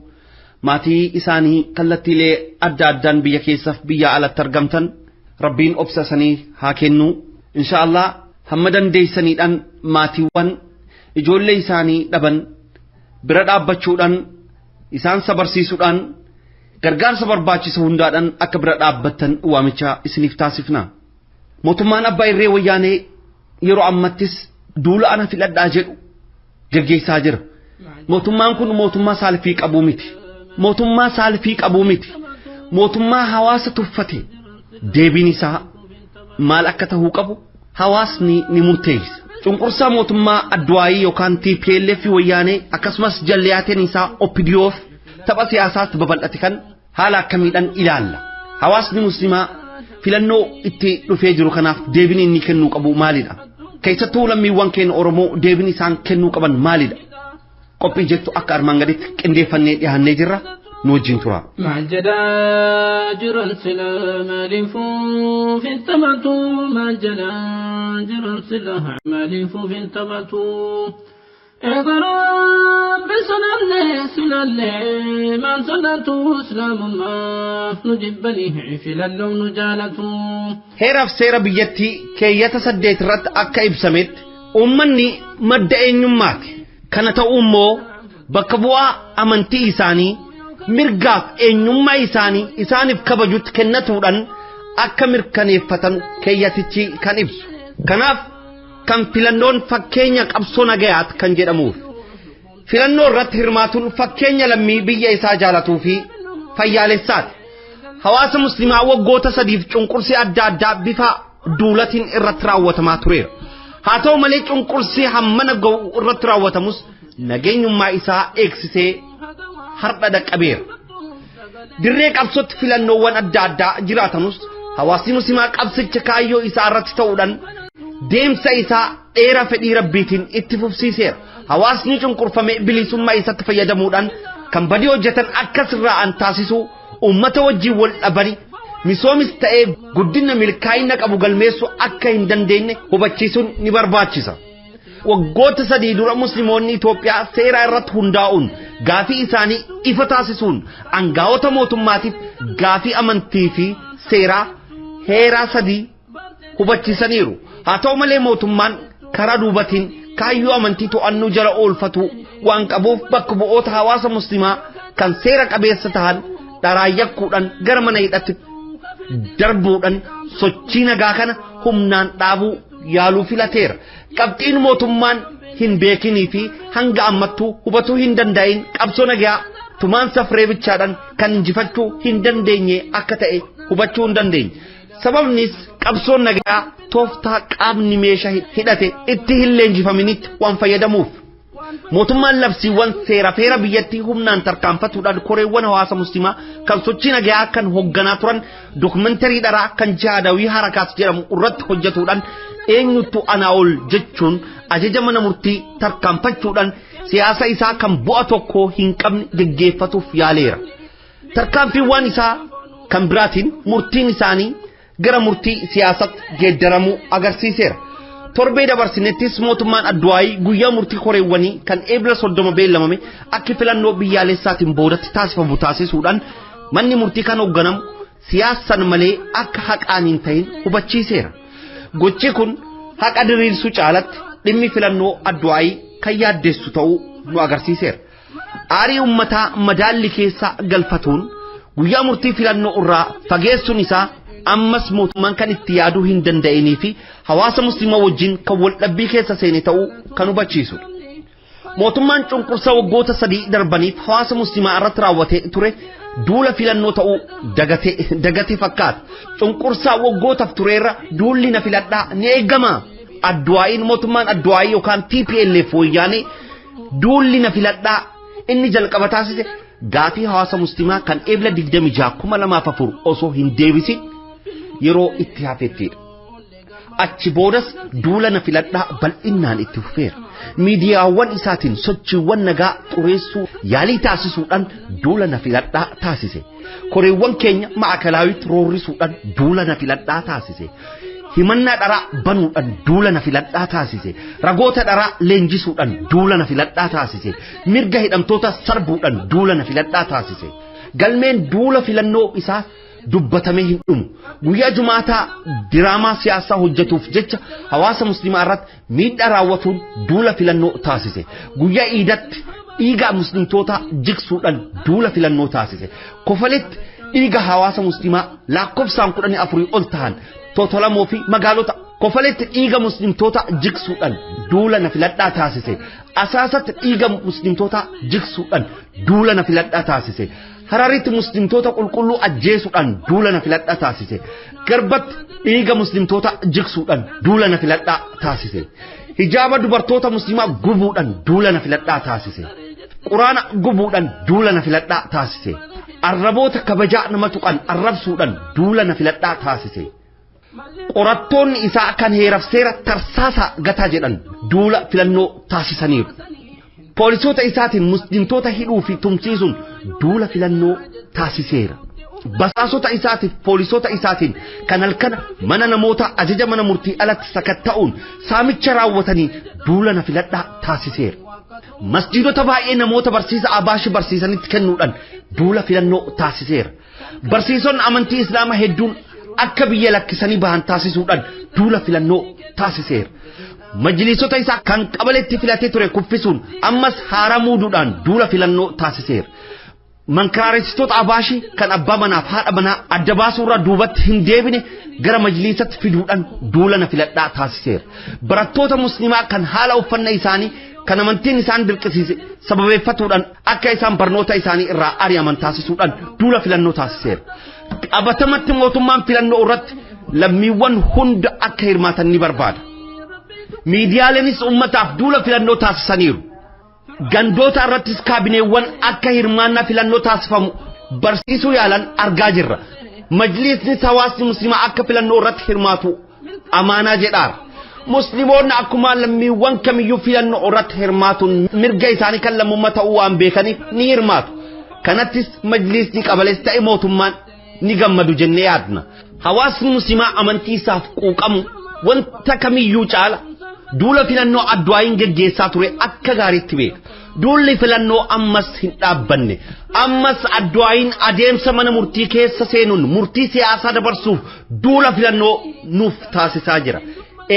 Maatii isaanii kallattiilee adda addaan biyya keessaaf biyya alatti argamtan Rabbiin obsa isaanii haa kennu. Inshaallah hamma dandeessaniidhaan maatiiwwan ijoollee isaanii dhaban bira dhaabbachuudhaan isaan sabarsiisuudhaan gargaarsa barbaachisu hundaadhaan akka bira dhaabbattan waamicha isiniif taasifna. Mootummaan abbaa irree wayyaanee yeroo ammattis duula ana filadhaa jedhu gaggeessaa jira. Mootummaan kun mootummaa saalfii qabuu miti. Mootummaa hawaasa tuffate. Deebiin isaa maal akka ta'uu qabu hawaasni ni murteessa. Cunqursaa mootummaa adduwaayii yookaan TPLF wayyaanee akkasumas jalliyaateen isaa OPDOf tapha siyaasaatti babal'ate kan haala akkamiidhaan ilaalla. Hawaasni muslimaa filannoo itti dhufee jiru kanaaf deebiin inni kennuu qabu maalidha? Keessattuu lammiiwwan keenya Oromoo deebiin isaan kennuu qaban maalidha? Qophii jettu akka armaan gaditti qindeeffannee dhiyaannee jirra. Nu wajjin tura. Majjada jiran sila maaliifuu fi taphatu. Majjada jiran sila maaliifuu fi taphatu. Eegaraa bisanallee silallee maal sodaatu islaamummaaf nu jibbanii filannoo nu jaalatu. Heeraaf seera biyyattii keeyyata 8 irratti akka ibsametti uummanni madda eenyummaati. Kana ta'uu immoo bakka bu'aa amantii isaanii mirgaaf eenyummaa isaanii isaaniif kabajutti kennatuudhaan akka mirkaneeffatan keeyyatichi kan ibsu. Kanaaf kan filannoon fakkeenya qabsoo nagayaat kan jedhamuuf filannoo irratti hirmaatuun fakkeenya lammii biyya isaa jaalatuu fi fayyaalessaati. Hawaasa muslimaa waggoota 3f cunqursii adda addaa bifa duulatiin irratti raawwatamaa tureera. Haa ta'u malee cunqursii hammana ga'u irratti raawwatamus nageenyummaa isaa eegsisee har'a dhaqqabeera. Dirree qabsootti filannoowwan adda addaa jiraatanus hawaasni muslimaa qabsicha kaayyoo isaa irratti ta'uudhaan deemsa isaa dheeraa fedhii rabbiitiin itti fufsiiseera. Hawaasni cunqurfame bilisummaa isaatti fayyadamuudhaan kan badii hojjetan akka sirraa'an taasisuu uummata wajjin wal dhabanii misoomis ta'ee guddina milkaa'ina qabu galmeessuu akka hin dandeenye hubachiisuun ni barbaachisa. Waggoota 3 dura musliimoonni Itoophiyaa seera irratti hundaa'uun gaafii isaanii ifa taasisuun aangaa'ota mootummaatiif gaafii amantii fi seeraa heeraa 3 hubachiisaniiru. Haa ta'u malee mootummaan karaa duubatiin kaayyoo amantii to'annoo jala oolfatu waan qabuuf bakka bu'oota hawaasa muslimaa kan seera qabeessa ta'an dharaayyakuudhaan gara mana hidhatti darbuudhaan sochii nagaa kana humnaan dhaabuu yaaluu filateera. Qabxiin mootummaan hin beekinii fi hanga ammattuu hubatuu hin danda'in qabsoo nagaa tumaan safree bichaadhaan kan injifachuu hin dandeenye akka ta'e hubachuu hin dandeenye. Sababnis qabsoon nagaa tooftaa qaamni meeshaa hidhate itti hin leenjifaminitti waan fayyadamuuf. Mootummaan labsiiwwan seera feera biyyattii humnaan tarkaanfatuudhaan koreewwan hawaasa muslimaa kan sochii nagaa kan hoogganaa turan dokumentari dharaa kan jihaadawii harakaat jedhamu irratti hojjetuudhaan eenyutu anaa ol jechuun ajaja mana murtii tarkaanfachuudhaan siyaasa isaa kan bu'a tokko hin qabne geggeeffatuuf yaaleera. Tarkaanfiiwwan isaa kan biraatiin murtiin isaanii gara murtii siyaasatti geeddaramu agarsiiseera. Torbee dabarsinettis mootummaan Adduwaayii guyyaa murtii koreewwanii kan eebila 30 beellamame akka filannoo biyyaalessaatiin boodatti taasifamu taasisuudhaan manni murtii kan hoogganamu siyaasan malee akka haqaan hin ta'in hubachiiseera. Gochi kun haqa diriirsuu caalatti dhimmi filannoo Adduwaayii kan yaaddeessu ta'uu nu agarsiiseera. Aarii uummataa madaalli keessa galfatuun guyyaa murtii filannoo irraa fageessuun isaa ammas mootummaan kan itti yaaduu hin danda'inii fi hawaasa musliimaa wajjin kan wal dhabbii keessa seene ta'uu kan hubachiisudha. Mootummaan cunqursaa waggoota 3 darbaniif hawaasa musliimaa irratti raawwatee ture duula filannoo ta'uu dagate fakkaata. Cunqursaa waggootaaf tureerra duulli na filadhaa ni eegama. Adduwaayiin mootummaan Adduwaayii yookaan TPLF wayyaanee duulli na filadhaa inni jalqaba taasise gaafii hawaasa musliimaa kan eebila 26,2004 osoo hin deebisin yeroo itti hafettidha. Achi boodas duula na filadhaa bal'innaan itti fufeera. Miidiyaawwan isaatiin sochiiwwan nagaa xureessuu yaalii taasisuudhaan duula na filadhaa taasise. Koreewwan keenya ma'akalaawitti roorrisuudhaan duula na filadhaa taasise. Himannaa dharaa banuudhaan duula na filadhaa taasise. Ragoota dharaa leenjisuudhaan duula na filadhaa taasise. Mirga hidhamtoota sarbuudhaan duula na filadhaa taasise. Galmeen duula filannoo isaa dubbatamee hin dhumu. Guyyaa Jumaataa diraamaa siyaasaa hojjetuuf jecha hawaasa musliimaa irratti miidhaa raawwatuun duula filannoo taasise. Guyyaa Iidatti dhiiga muslimtoota jigsuudhaan duula filannoo taasise. Kofaletti dhiiga hawaasa musliimaa lakkoofsaan 14 ol ta'an totolamoo fi magaalota kofaletti dhiiga muslimtoota jigsuudhaan duula na filadhaa taasise. Asaasatti dhiiga muslimtoota jigsuudhaan duula na filadhaa taasise. Hararitti muslimtoota qulqulluu ajjeesuudhaan duula na filadhaa taasise. Garbatti dhiiga muslimtoota jigsuudhaan duula na filadhaa taasise. Hijaaba dubartoota musliimaa gubuudhaan duula na filadhaa taasise. Quraana gubuudhaan duula na filadhaa taasise. Arraboota kabajaa nama tuqan arrabsuudhaan duula na filadhaa taasise. Qorattoonni isaa kan heeraf seera tarsaasa gataa jedhan duula filannoo taasisaniiru. Poolisoota isaatiin muslimtoota hidhuu fi tumsiisuun duula filannoo taasiseera. Basaasota isaatiif poolisoota isaatiin kan halkana mana namoota ajaja mana murtii alatti sakatta'uun saamicha raawwatanii duula na filadhaa taasiseera. Masjiidota baay'ee namoota barsiisa Abaashi barsiisanitti kennuudhaan duula filannoo taasiseera. Barsiisonni amantii Islaamaa hedduun akka biyya lakkisanii bahan taasisuudhaan duula filannoo taasiseera. Majlisota isaa kan qabaletti filatee ture kuffisuun ammas haara muuduudhaan duula filannoo taasiseera. Mankaraareessitoota Abaashi kan abbaa manaaf haadha manaa adda baasuurraa duubatti hin deebine gara majlisatti fiduudhaan duula na filadhaa taasiseera. Barattoota musliimaa kan haala uffannaa isaanii kan amantiin isaan dirqisiise sababeeffatuudhaan akka isaan barnoota isaanii irraa ari'aman taasisuudhaan duula filannoo taasiseera. Qabatamatti mootummaan filannoo irratti lammiiwwan hunda akka hirmaatan ni barbaada. Miidiyaaleenis ummataaf duula filannoo taasisaniiru. Gandoota irrattis kaabineewwan akka hirmaannaa filannoo taasifamu barsiisuu yaalan argaa jirra. Majlisni hawaasni musliimaa akka filannoo irratti hirmaatu amaanaa jedhaara. Musliimoonni akkuma lammiiwwan kamiyyuu filannoo irratti hirmaatuun mirga isaanii kan lammummaa ta'uu waan beekaniif ni hirmaatu. Kanattis majlisni qabalees ta'e mootummaan ni gammadu jennee yaadna. Hawaasni musliimaa amantii isaaf quuqamu wanta kamiyyuu caala duula filannoo Adduwaayiin geggeessaa ture akka gaariitti beeka. Duulli filannoo ammas hin dhaabbanne. Ammas Adduwaayiin adeemsa mana murtii keessa seenuun murtii siyaasaa dabarsuuf duula filannoo nuuf taasisaa jira.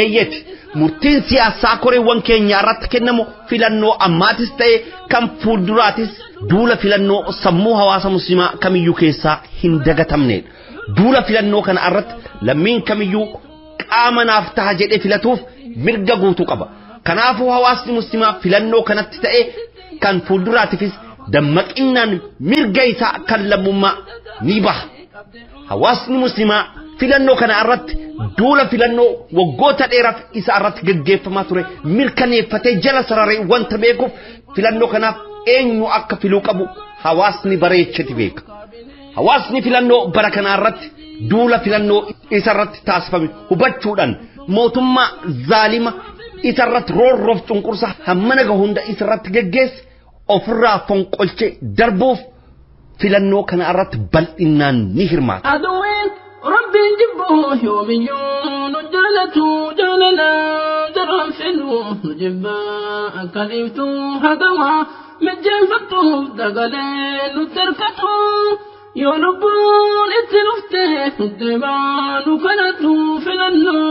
Eeyyeti murtiin siyaasaa koreewwan keenya irratti kennamu filannoo ammaatis ta'e kan fuulduraatis duula filannoo sammuu hawaasa musliimaa kamiyyuu keessaa hin dagatamnedha. Duula filannoo kana irratti lammiin kamiyyuu qaama naaf ta'a jedhee filatuuf mirga guutuu qaba. Kanaafuu hawaasni musliimaa filannoo kanatti ta'e kan fuulduraatiifis dammaqinaan mirga isaa kan lammummaa ni baha. Hawaasni musliimaa filannoo kana irratti duula filannoo waggoota dheeraaf isa irratti gaggeeffamaa ture mirkaneeffatee jala sararee wanta beekuuf filannoo kanaaf eenyu akka filuu qabu hawaasni bareechati beeka. Hawaasni filannoo bara kana irratti duula filannoo isa irratti taasifame hubachuudhaan mootummaa zaalima isa irratti roorroof cunqursa hammana gahunda isa irratti gaggeesse ofirraa fonqolchee darbuuf filannoo kana irratti bal'inaan ni hirmaata. Aduun rabbiin jibbuu yoomiyyuu nu jaalatu jaalala jaraan fedhu nu jibba akka dhiiftu hagamaa mijjeeffattuuf dagalee nu tarkatu yoo lubbuun itti dhufte deebaa nu kadhatu filannoo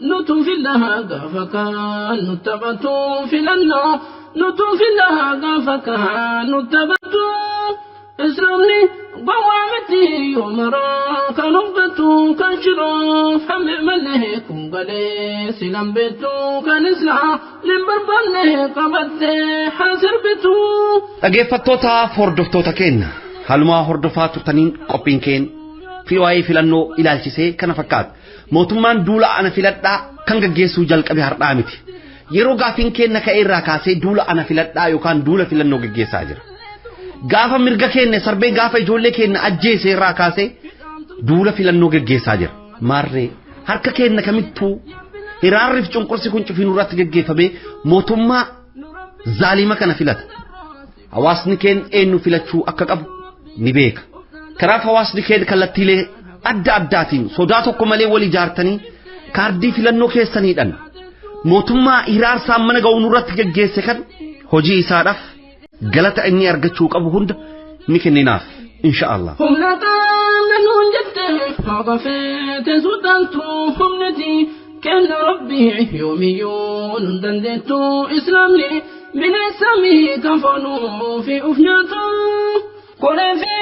nutu fillaha gaafa kaan nu taphatu filannoo nutu fillaha gaafa kaan nu taphatu islaamni gowwaa miti yoo maraa kan uffatu kan shiroo hammi malee kun galee silan beektu kan islaam nin barbaanne qabattee haa sirbitu. Dhaggeeffattoota hordoftoota keenya halumaa hordofaa turtaniin qophiin keenya fi waa'ee filannoo ilaalchisee kana fakkaata. Mootummaan duula ana filadhaa kan gaggeessuu jalqabe har'aa miti. Yeroo gaafiin keenya ka'ee irraa kaasee duula ana filadhaa yookaan duula filannoo gaggeessaa jira. Gaafa mirga keenya sarbee gaafa ijoollee keenya ajjeesee irraa kaasee duula filannoo gaggeessaa jira. Maarree harka keenya kamittuu hiraarriif cunqursi kun cufiin irratti gaggeeffamee mootummaa zaalima kana filata. Hawaasni keenya eenyu filachuu akka qabu ni beeka. Kanaaf hawaasni keenya kallattiilee adda addaatiin sodaa tokko malee wal ijaartanii kaardii filannoo keessaniidhaan mootummaa hiraarsaan mana ga'uun irratti gaggeesse kan hojii isaadhaaf galata inni argachuu qabu hunda ni kenninaaf inshaallah. Humna qaamna nuun jette haqa feete suutantu humnati kenna rabbii yoomiyyuu nun dandeettu islaamni bineensamii kan foonuu fi uf nyaatu koree fi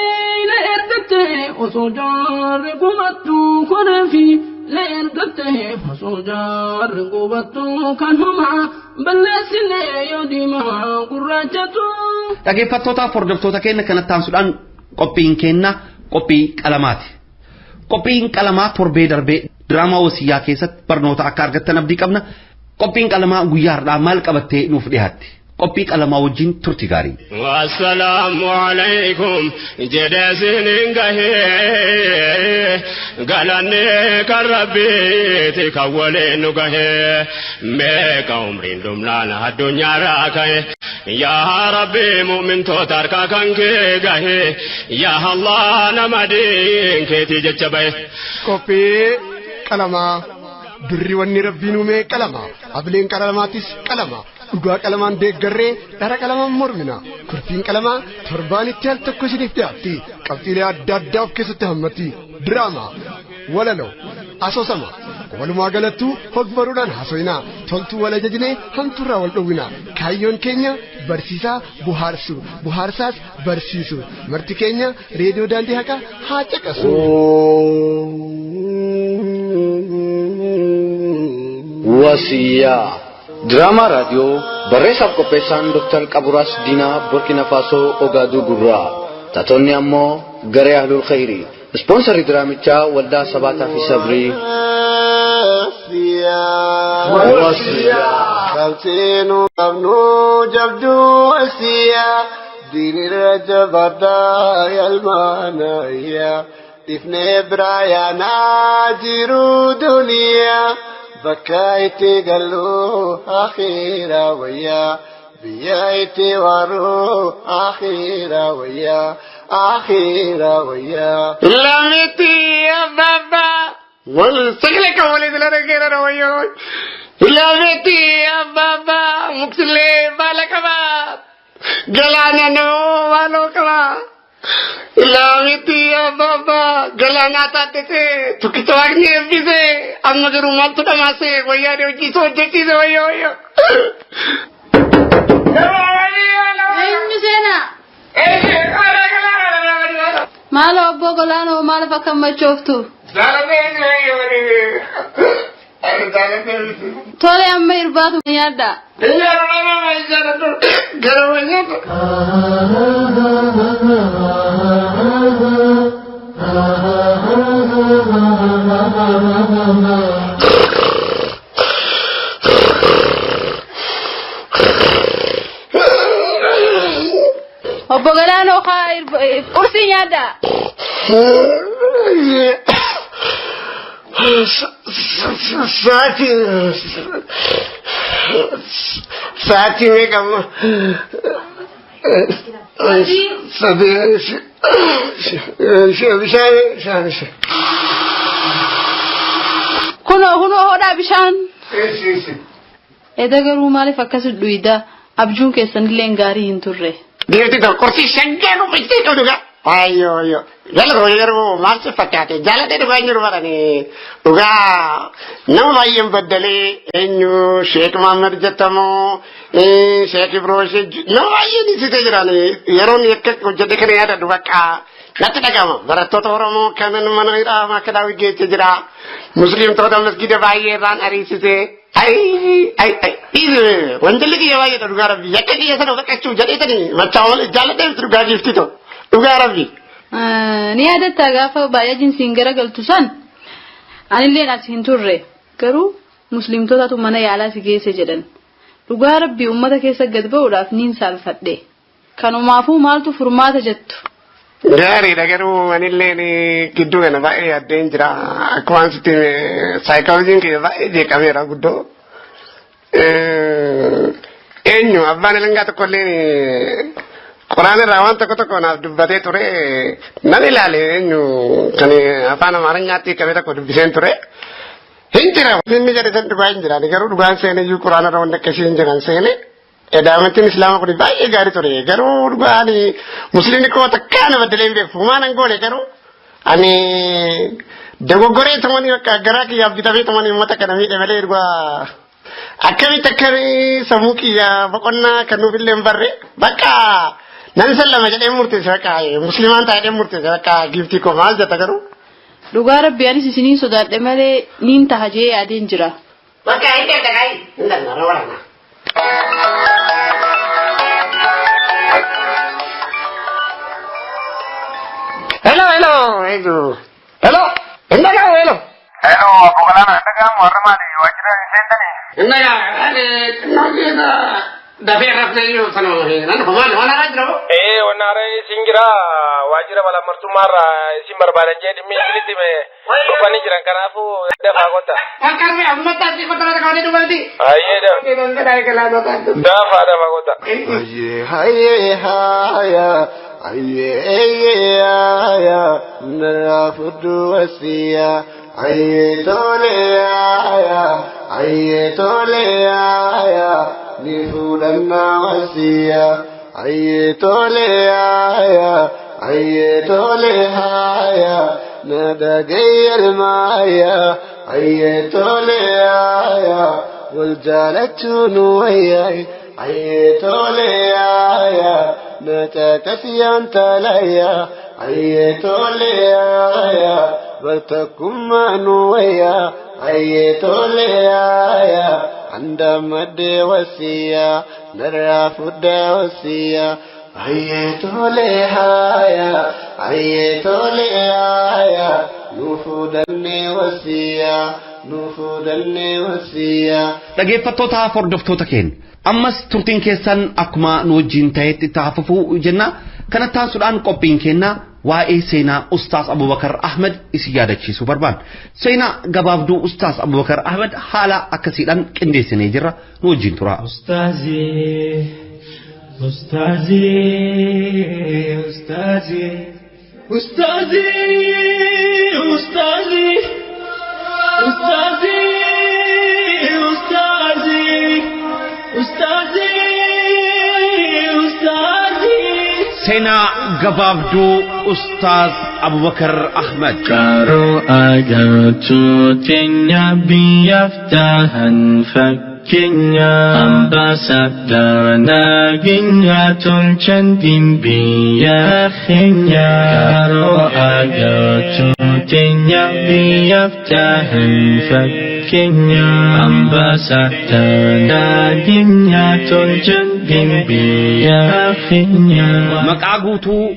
la ergatte osoo jaarri gubattu koree fi la ergatte osoo jaarri gubattu kan homaa balleessine yoo diimaa gurraachatu. Dhaggeeffattootaaf hordoftoota keenya kanatti aansuudhaan qophiin keenya qophii qalamaati. Qophiin qalamaa torbee darbee diraamaa wasiyyaa keessatti barnoota akka argattan abdii qabna. Qophiin qalamaa guyyaa har'aa maal qabattee nuuf dhiyaatti? Qophii qalamaa wajjin turti gaarii. Assalaamu alaykum jedheesiniin gahee galannee kan rabbiiti kan waliin nu gahee meeqa umriin dhumnaan addunyaarraa ka'e yaa rabbi mu'mintoota harkaa kan kee gahee yaa Allah nama diin keetii jecha bahe. Qophii qalamaa birri wanni rabbiin uume qalama ableen qalamaatis qalama. Dhugaa qalamaan deeggarree dhara qalamaan mormina kurtiin qalamaa torbaanitti al tokko isiniif dhiyaatti qabxiilee adda addaa of keessatti hammatti diraamaa walaloo asoosama walumaa galattuu hogbaruudhaan haasofnaa toltuu wal ajajnee hamtuurraa wal dhowwina kaayyoon keenya barsiisaa buhaarsu buhaarsaas barsiisu marti keenya reediyoo daandii haqaa haa caqasu. Wasiyaa Drama radio barreessaaf qopheessaan Dr. Qaburas Diinaa Burkina Faso Ogaaduu Gurraa taatonni ammoo garee ahlul khayrii ispoonsarii diraamichaa waldaa sabaataa fi sabrii wasiyaa kalseenu qabnu jabduu wasiyaa diinirra jabaadhaa yalmaanayyaa ifnee biraayaanaa jiruu duniyaa بكايتي قالوا أخيرا ويا بيايتي وارو أخيرا ويا أخيرا ويا لامتي يا بابا والسجلك ولد لنا كيرا ويا لامتي يا بابا مكسلي بالك باب جلانا نو والو كلا Lamiti ya baba galana tatete tukitwagni bize amma garumal to damase goya de jiso jechi de yo yo Misena Malo bogolano mal fakam choftu Tole amma irbatu yada Obogalano khair kursi yada Sati में कम Kuno hoda bishaan. Eda garuu maaliif akkas dhuida abjuun keessan illee gaarii hin turre. Deemti to kursi shangaru bitti to duga. Ayo. Jala royeru maal fakkaate jala de duga nyiru barani. Duga nama baay'een baddale eenyu Sheikh Muhammad Jattamo Sheikh Ibrahim nama baay'een isite jirani yeroon yakka hojjete kana yaada duga natti dhagama barattoota Oromoo kanan mana hidhaa kadaawi geeche jira musliimtoota masgida baay'ee irraan ariisise ay wanjalli kiyya baay'ee dhugaa rabbi yakka kiyya sana baqachuu jedheetanii machaawwan jaalladhee dhugaa giifti to dhugaa rabbi. Ni yaadatta gaafa baay'ee jinsiin garagaltu san anilleen as hin turre garuu musliimtootatu mana yaalaa si geesse jedhan dhugaa rabbi ummata keessa gad ba'uudhaaf niin saalfadhe kanumaafuu maaltu furmaata jettu. Gaarii dhagaruu anilleen gidduu kana baay'ee addeen jira akkuma sitti saayikolojiin kiyya baay'ee jeeqameera guddoo. Eenyu abbaan elangaa tokkolleen quraana irraa waan tokko naaf dubbatee ture nan ilaale eenyu kan afaan amaariffaatti qabee tokko dubbiseen ture. Hin jira inni jedhe san dhugaa hin jiraan garuu dhugaan seene iyyuu quraana irra wanta akkasii hin jiran seene. Edaamattiin islaama kun baay'ee gaarii ture garuu dhugaan musliimni koo takkaan baddaleen beeku maan angoole garuu ani dogoggoree tamanii bakka garaa kiyyaaf bitamee tamanii uummata kana miidhe malee dhugaa akkamii sammuu kiyya boqonnaa kan nuuf illee hin barre bakka nan sallama jedhee murteesse bakka musliimaan taa'ee murteesse bakka giiftii koo maal jetta garuu. Dhugaa rabbi anis isiniin sodaadhe malee niin taha jee yaadeen jira. Bakka hin danda'ai hin danda'ara waraana. Hello. Hello. Bukalana, endaga muarramani, wajira sentani. Endaga, dafee rafne yo sanu nan human wana rajro. Wanara singira wajira bala martumara isin barbaadan jedhi miiliti me dhufani jiran kanaafu dafa gota. Akkarme ammata si kotara kawani dubalti. Ayyeda. Dafa gota. Ayye nara fudu wasiya ayye tole aya ni fudanna wasiya ayye tole aya nada gayal maya ayye tole aya wal jalatu nuya ayye tole aya نتكفيان تلايا أيتوليا بتكم نويا أيتوليا عندما دوسيا نرى فدوسيا أيتوليا نفودني وسيا dhaggeeffattoota hordoftoota keenya ammas turtiin keessan akkuma nu wajjin ta'etti taafufuu jenna kana taasisuudhaan qophiin keenya waa'ee seenaa Ustaaz Abubakar Ahmed isin yaadachiisuu barbaanna seenaa gabaabduu Ustaaz Abubakar Ahmed haala akkasiidhaan qindeessinee jirra nu wajjin tura. سينا قبابدو أستاذ أبو بكر أحمد كارو أجاتو تنيا بيفتحن فكنيا أمباسادر ناقنيا تنشن دين بيا خنيا كارو أجاتو تنيا بيفتحن فكنيا أمباسادر ناقنيا تنشن مقاغوتو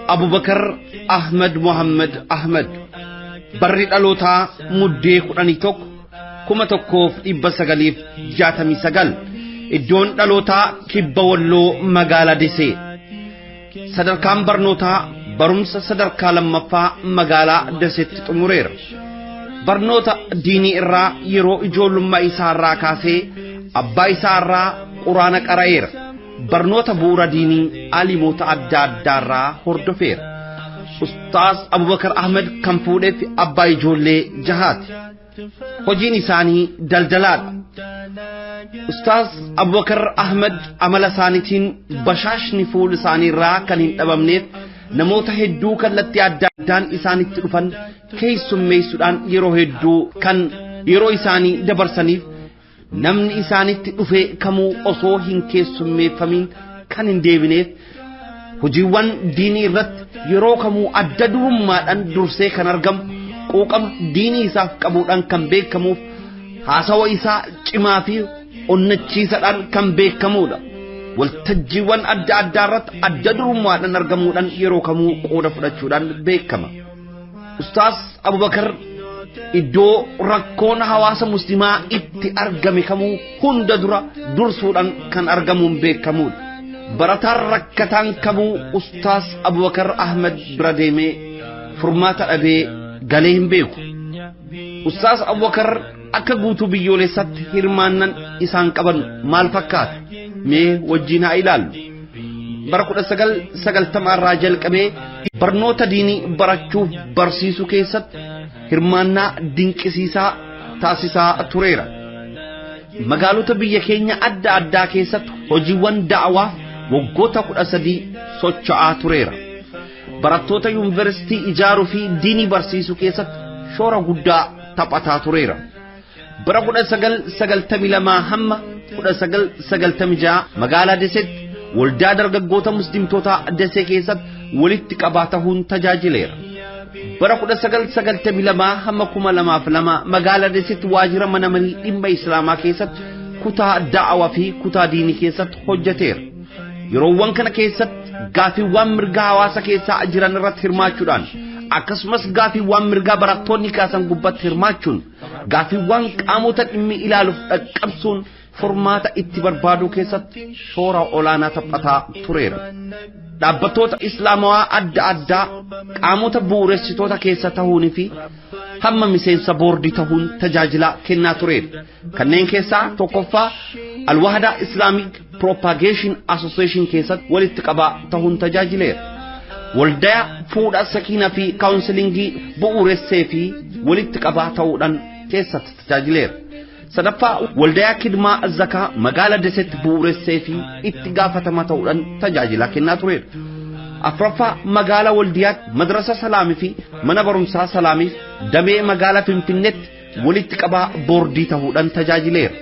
أبو بكر أحمد محمد أحمد برد ألوتا مدي قراني توك كما توكوف إبا سغاليف جاتمي سغال إدون ألوتا كيبا ولو مغالا ديسي صدر كام برنوتا برمس صدر كالم مفا مغالا ديسي تمرير برنوتا ديني إرا يرو إجول ما إسار راكاسي أبا إسار را قرآن قرائر barnoota bu'uura diinii alimoota adda addaarraa hordofeera. Ustaaz Abubakar Ahmed kan fuudheef abbaa ijoollee jahaati. Hojiin isaanii daldalaadha. Ustaaz Abubakar Ahmed amala isaaniitiin bashaashni fuula isaaniirraa kan hin dhabamneef namoota hedduu kallattii adda addaan isaanitti dhufan keessummeessuudhaan yeroo hedduu kan yeroo isaanii dabarsaniif namni isaanitti dhufee kamuu osoo hin keessummeeffamin kan hin deebineef hojiiwwan diinii irratti yeroo kamuu adda durummaadhaan dursee kan argamu quuqama diinii isaaf qabuudhaan kan beekamuuf haasawa isaa cimaa fi onnachiisaadhaan kan beekamuudha. Waltajjiiwwan adda addaa irratti adda durummaadhaan argamuudhaan yeroo kamuu qooda fudhachuudhaan beekama. Ustaaz Abubakar iddoo rakkoon hawaasa muslimaa itti argame kamuu hunda dura dursuudhaan kan argamuun beekamuudha. Barataan rakkataan kamuu Ustaaz Abubakar Ahmed bira deemee furmaata dhabee galee hin beeku. Ustaaz Abubakar akka guutuu biyyoolessaatti hirmaannan isaan qaban maal fakkaata? Mee wajjin haa ilaallu. Bara 1990 irraa jalqabee barnoota diinii barachuuf barsiisuu keessatti hirmaannaa dinqisiisaa taasisaa tureera. Magaalota biyya keenya adda addaa keessatti hojiiwwan da'awaa waggoota 13 socho'aa tureera. Barattoota yuunivarsiitii ijaaruu fi diinii barsiisuu keessatti shoora guddaa taphataa tureera. Bara 1992 hamma 1996 magaalaa Desetti waldaa dargaggoota muslimtoota Desee keessatti walitti qabaatahuun tajaajileera. Bara 1992 hamma 2002 magaalaa Desetti waajjira mana marii dhimma Islaamaa keessatti kutaa da'awaa fi kutaa diinii keessatti hojjeteera. Yeroowwan kana keessatti gaafiiwwan mirgaa hawaasa keessaa jiran irratti hirmaachuudhaan akkasumas gaafiiwwan mirgaa barattoonni kaasan gubbatti hirmaachuun gaafiiwwan qaamota dhimmi ilaaluuf dhaqqabsuun furmaata itti barbaaduu keessatti shoora olaanaa taphataa tureera. Dhaabbattoota Islaamawaa adda addaa qaamota bu'uuressitoota keessa ta'uunii fi hamma miseensa boordii ta'uun tajaajila kennaa tureera. Kanneen keessaa tokkoffaa Al-Wahda Islamic Propagation Association keessatti walitti qabaa ta'uun tajaajileera. Waldaa fuudha sakiinaa fi kaawunsilingii bu'uuressee fi walitti qabaa ta'uudhaan keessatti tajaajileera. Sadaffaa waldaa kidmaa zakaa magaalaa Desetti bu'uuressee fi itti gaafatama ta'uudhaan tajaajila kennaa tureera. Afraffaa magaalaa Waldiyaatti madrasa Salaamii fi mana barumsaa Salaamiif damee magaalaa Finfinneetti walitti qabaa boordii ta'uudhaan tajaajileera.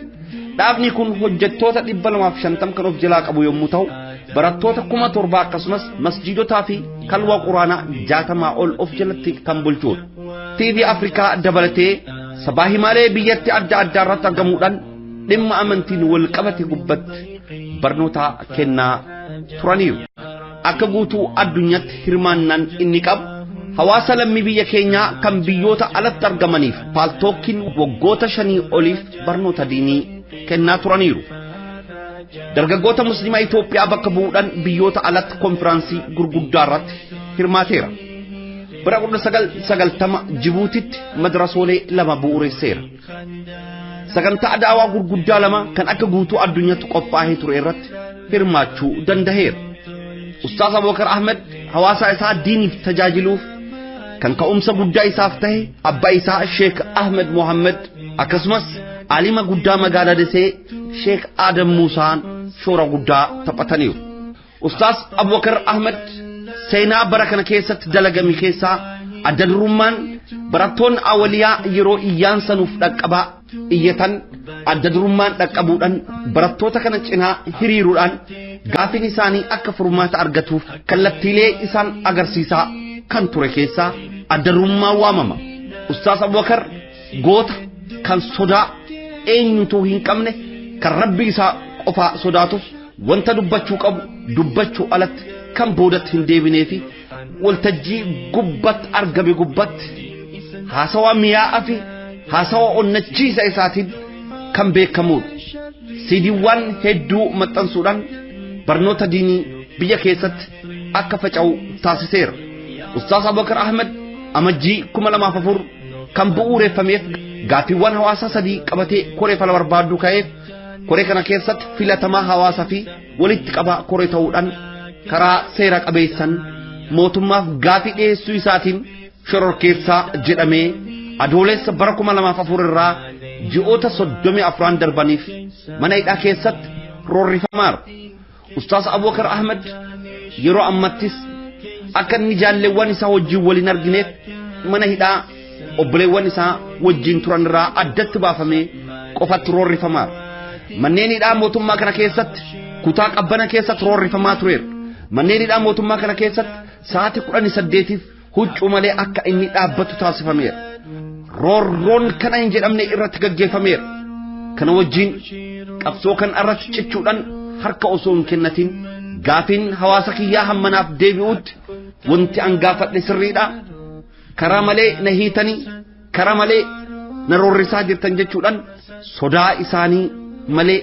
Dhaabni kun hojjettoota 250 kan of jalaa qabu yommuu ta'u barattoota 7,000 akkasumas masjiidotaa fi kalwaa quraanaa 60 ol of jalatti kan bulchuudha. TV Afrikaa dabalatee sabaa himaalee biyyatti adda addaa irratti argamuudhaan dhimma amantiin wal qabate gubbatti barnoota kennaa turaniiru. Akka guutuu addunyaatti hirmaannaan inni qabu hawaasa lammii biyya keenyaa kan biyyoota alatti argamaniif paaltookkiin waggoota 5 oliif barnoota diinii kennaa turaniiru. Dargaggoota muslimaa Itoophiyaa bakka bu'uudhaan biyyoota alatti konfiraansii gurguddaa irratti hirmaateera. Bara 1990 Jibuutitti madrasoolee 2 bu'uuresseera. Sagantaa daawaa gurguddaa 2 kan akka guutuu addunyaatti qophaa'ee ture irratti hirmaachuu danda'eera. Ustaaz Abubakar Ahmed hawaasa isaa diiniif tajaajiluuf kan ka'umsa guddaa isaaf ta'e abbaa isaa Sheekh Ahmed Mohammed akkasumas alima guddaa magaalaa Desee Sheekh Adam Musaan shoora guddaa taphataniiru. Ustaaz Abubakar Ahmed seenaa bara kana keessatti dalagame keessaa adda durummaan barattoonni awwaliyaa yeroo iyyaan sanuuf dhaqqabaa iyyatan adda durummaan dhaqqabuudhaan barattoota kana cinaa hiriiruudhaan gaafin isaanii akka furmaata argatuuf kallattiilee isaan agarsiisaa kan ture keessaa adda durummaa waamama. Ustaaz Abubakar goota kan sodaa eenyutuu hin qabne kan rabbi isaa qofaa sodaatuuf wanta dubbachuu qabu dubbachuu alatti kan boodatti hin deebinee fi waltajjii gubbatti argame gubbatti haasawa mi'aawaa fi haasawa onnachiisa isaatiin kan beekamuudha. Siidiiwwan hedduu maxxansuudhaan barnoota diinii biyya keessatti akka faca'u taasiseera. Ustaaz Abubakar Ahmed amajjii 2004 kan bu'uureffameef gaaffiiwwan hawaasaa 3 qabatee koree fala barbaaduu ka'eef koree kana keessatti filatamaa hawaasa fi walitti qabaa koree ta'uudhaan karaa seera qabeessan mootummaaf gaafii dhiyeessuu isaatiin shororkeessaa jedhamee adoolessa bara 2004 irraa ji'oota 34 darbaniif mana hidhaa keessatti roorrifamaa Ustaas Abubakar Ahmed yeroo ammattis akka inni jaalleewwan isaa wajjin waliin argineef mana hidhaa obboleewwan isaa wajjin turan irraa addatti baafamee qofatti roorrifamaa manneen hidhaa mootummaa kana keessatti kutaa qabbana keessatti roorrifamaa tureera manneen hidhaa mootummaa kana keessatti sa'aatii 18f huccuu malee akka inni dhaabbatu taasifameera roorroon kana hin jedhamne irratti gaggeeffameera kana wajjin qabsoo kan irratti cichuudhaan harka osoo hin kennatin gaafiin hawaasa kiyyaa hammanaaf deebi'uutti wanti angaafadhe sirriidha karaa malee na hiitanii karaa malee na roorrisaa jirtan jechuudhaan sodaa isaanii malee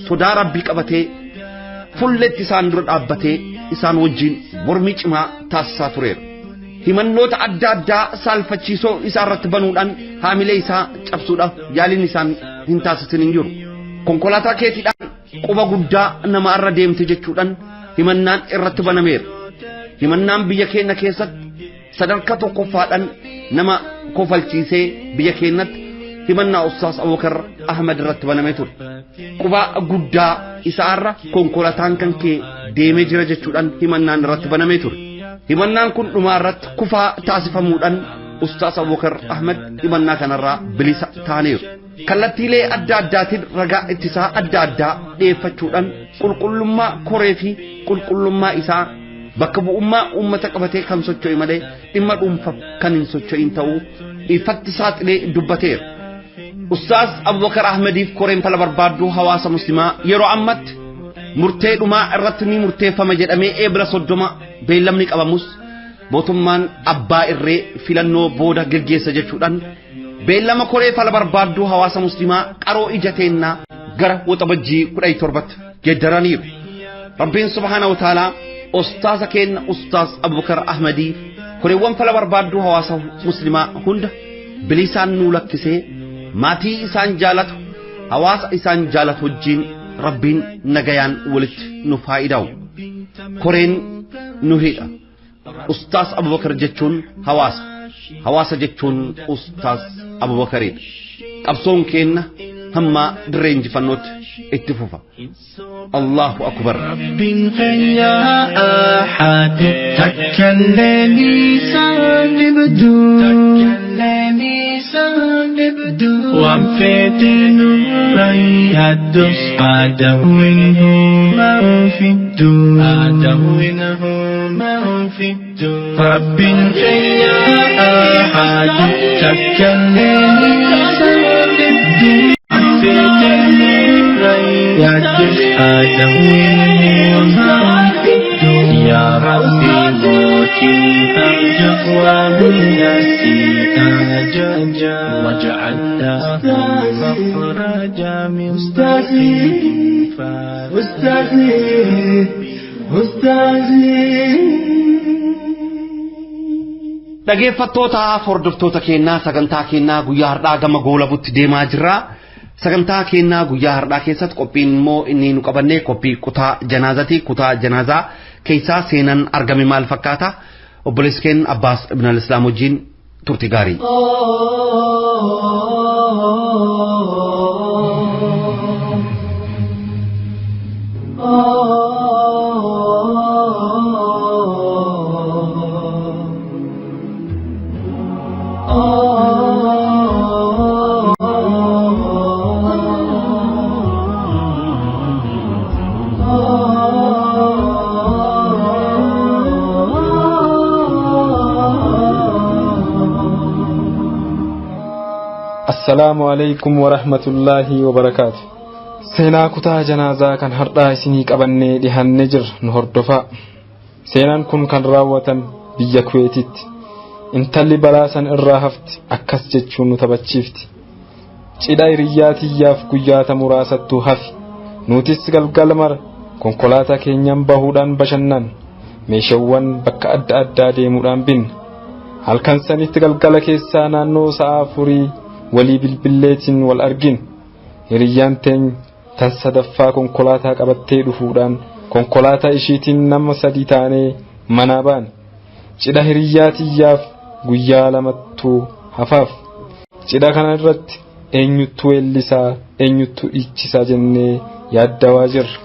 sodaa rabbii qabatee fulletti isaan dura dhaabbatee isaan wajjin mormii cimaa taasisaa tureera himannoota adda addaa saalfachiisoo isaa irratti banuudhaan haamilee isaa cabsuudhaaf yaaliin isaan hin taasisin hin jiru konkolaataa keetiidhaan quba guddaa nama irra deemte jechuudhaan himannaan irratti banameera himannaan biyya keenya keessatti sadarkaa tokkoffaadhaan nama kofalchiisee biyya keenyatti himannaa Ustaas Abubakar Ahmed irratti banamee ture quba guddaa isaarra konkolaataan kan kee deemee jira jechuudhaan himannaan irratti banamee ture himannaan kun dhumaa irratti kufaa taasifamuudhaan Ustaas Abubakar Ahmed himannaa kanarraa bilisa ta'aniiru kallattiilee adda addaatiin ragaa ittisaa adda addaa dhiyeeffachuudhaan qulqullummaa koree fi qulqullummaa isaa bakka bu'ummaa uummata qabatee kan socho'e malee dhimma dhuunfaaf kan hin socho'in ta'uu ifatti saaxilee dubbateera Ustaas Abubakar Ahmediif koreen fala barbaaddu hawaasa muslimaa yeroo ammatti murtee dhumaa irratti ni murteeffama jedhamee eebla 30 beellamni qabamus mootummaan abbaa irree filannoo booda gaggeessa jechuudhaan beellama koree fala barbaaddu hawaasa muslimaa qaroo ijateennaa gara waxabajjii 17tti geeddaraniiru rabbiin subhaanahu wa ta'ala ustaasa keenya Ustaas Abubakar Ahmediif koreewwan fala barbaaddu hawaasa muslimaa hunda bilisaan nuu lakkisee maatii isaan jaalatu hawaasa isaan jaalatu wajjin rabbiin nagayaan walitti nu faayidaa'u koreen nu hidha Ustaas Abubakar jechuun hawaasa jechuun Ustaas Abubakaridha qabsoon keenya hamma dirree injifannootti itti fufa Allahu akbar Rabbin khayya ahad takallani sanibdu وانفتن ريهدس عدوينه ما في الدون عدوينه ما في الدون رب خيا أحد تكلني سنبدو وانفتن ريهدس عدوينه ما في الدون يا ربي موتي أرجو ومنسي أجاجا وجعلنا مخرجا من أستاذي dhaggeeffattoota hordoftoota keenyaa sagantaa keenyaa guyyaa har'aa gama goolabutti deemaa jirra sagantaa keenyaa guyyaa har'aa keessatti qophiin immoo inni nu qabannee qophii kutaa janaazaa keessaa seenan argame maal fakkaata obboleessi keenya Abbaas Ibn al-Islaam wajjin turti gaarii السلام عليكم ورحمة الله وبركاته سينا كتا جنازة كان هردا سيني قبني دهان نجر نهردفا سينان كن كان راوة بيا كويتت انت اللي براسان الراهفت اكس جتشون نتبتشيفت چيدا رياتي ياف قياتا مراستو هفي نوتس قلقلمر كونكولاتا كينيان باهودان بشنان ميشوان بكا أدى ديمودان بين هل كان سنت قلقل كيسانا نو سافوري ولي بالبلاتين والأرجين هريان تين tan sadaffaa konkolaataa qabattee dhufuudhaan konkolaataa ishiitiin nama 3 taanee manaa baan cidha hiriyyaatiyyaaf guyyaa lamattu hafaaf cidha kana irratti eenyuttu weellisaa eenyuttu dhiichisaa jennee yaaddawaa jirra.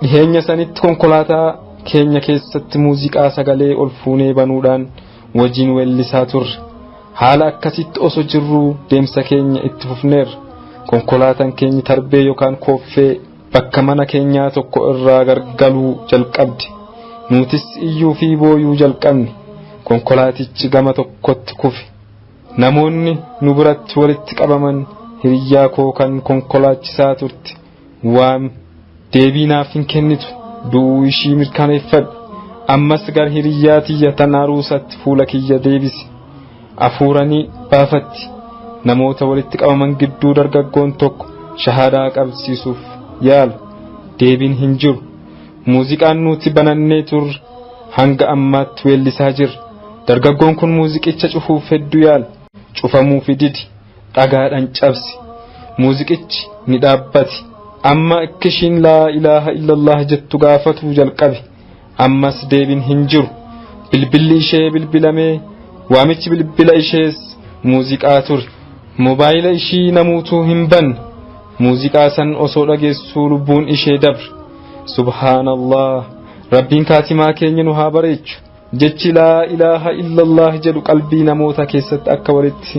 Dhiheenya sanitti konkolaataa keenya keessatti muuziqaa sagalee ol fuunee banuudhaan wajjin weellisaa turre. Haala akkasitti osoo jirruu deemsa keenya itti fufneerra. Konkolaataan keenya tarbee yookaan kooffee bakka mana keenyaa tokko irraa gargaluu jalqabdi. Nutis iyyuu fi booyuu jalqabne. Konkolaatichi gama tokkotti kufe. Namoonni nu biratti walitti qabaman hiriyyaa koo kan konkolaachisaa turte. Waam deebii naaf hin kennitu du'uu ishii mirkaneeffadhu. Ammas gar hiriyyaa tiyya tan aruusatti fuula kiyya deebisi. Afuuranii baafatti. Namoota walitti qabaman gidduu dargaggoon tokko shahaadaa qabsiisuuf yaala. Deebiin hin jiru. Muuziqaan nuti banannee turre hanga ammaatti weellisaa jirra. Dargaggoon kun muuziqicha cufuuf hedduu yaala. Cufamuuf didi. Dhagaadhaan cabsi. Muuziqichi ni dhaabbate. Amma ikkishiin laa ilaaha illallah jettu gaafatu jalqabe. Ammas deebiin hin jiru. Bilbilli ishee bilbilamee waamichi bilbila ishees muuziqaa ture. Mobaayila ishii namuutuu hin banne. Muuziqaa san osoo dhageessuu lubbuun ishee dabre. Subhaanallah. Rabbiin kaatimaa keenya nu haa bareechu. Jechi laa ilaaha illallah jedhu qalbii namoota keessatti akka walitti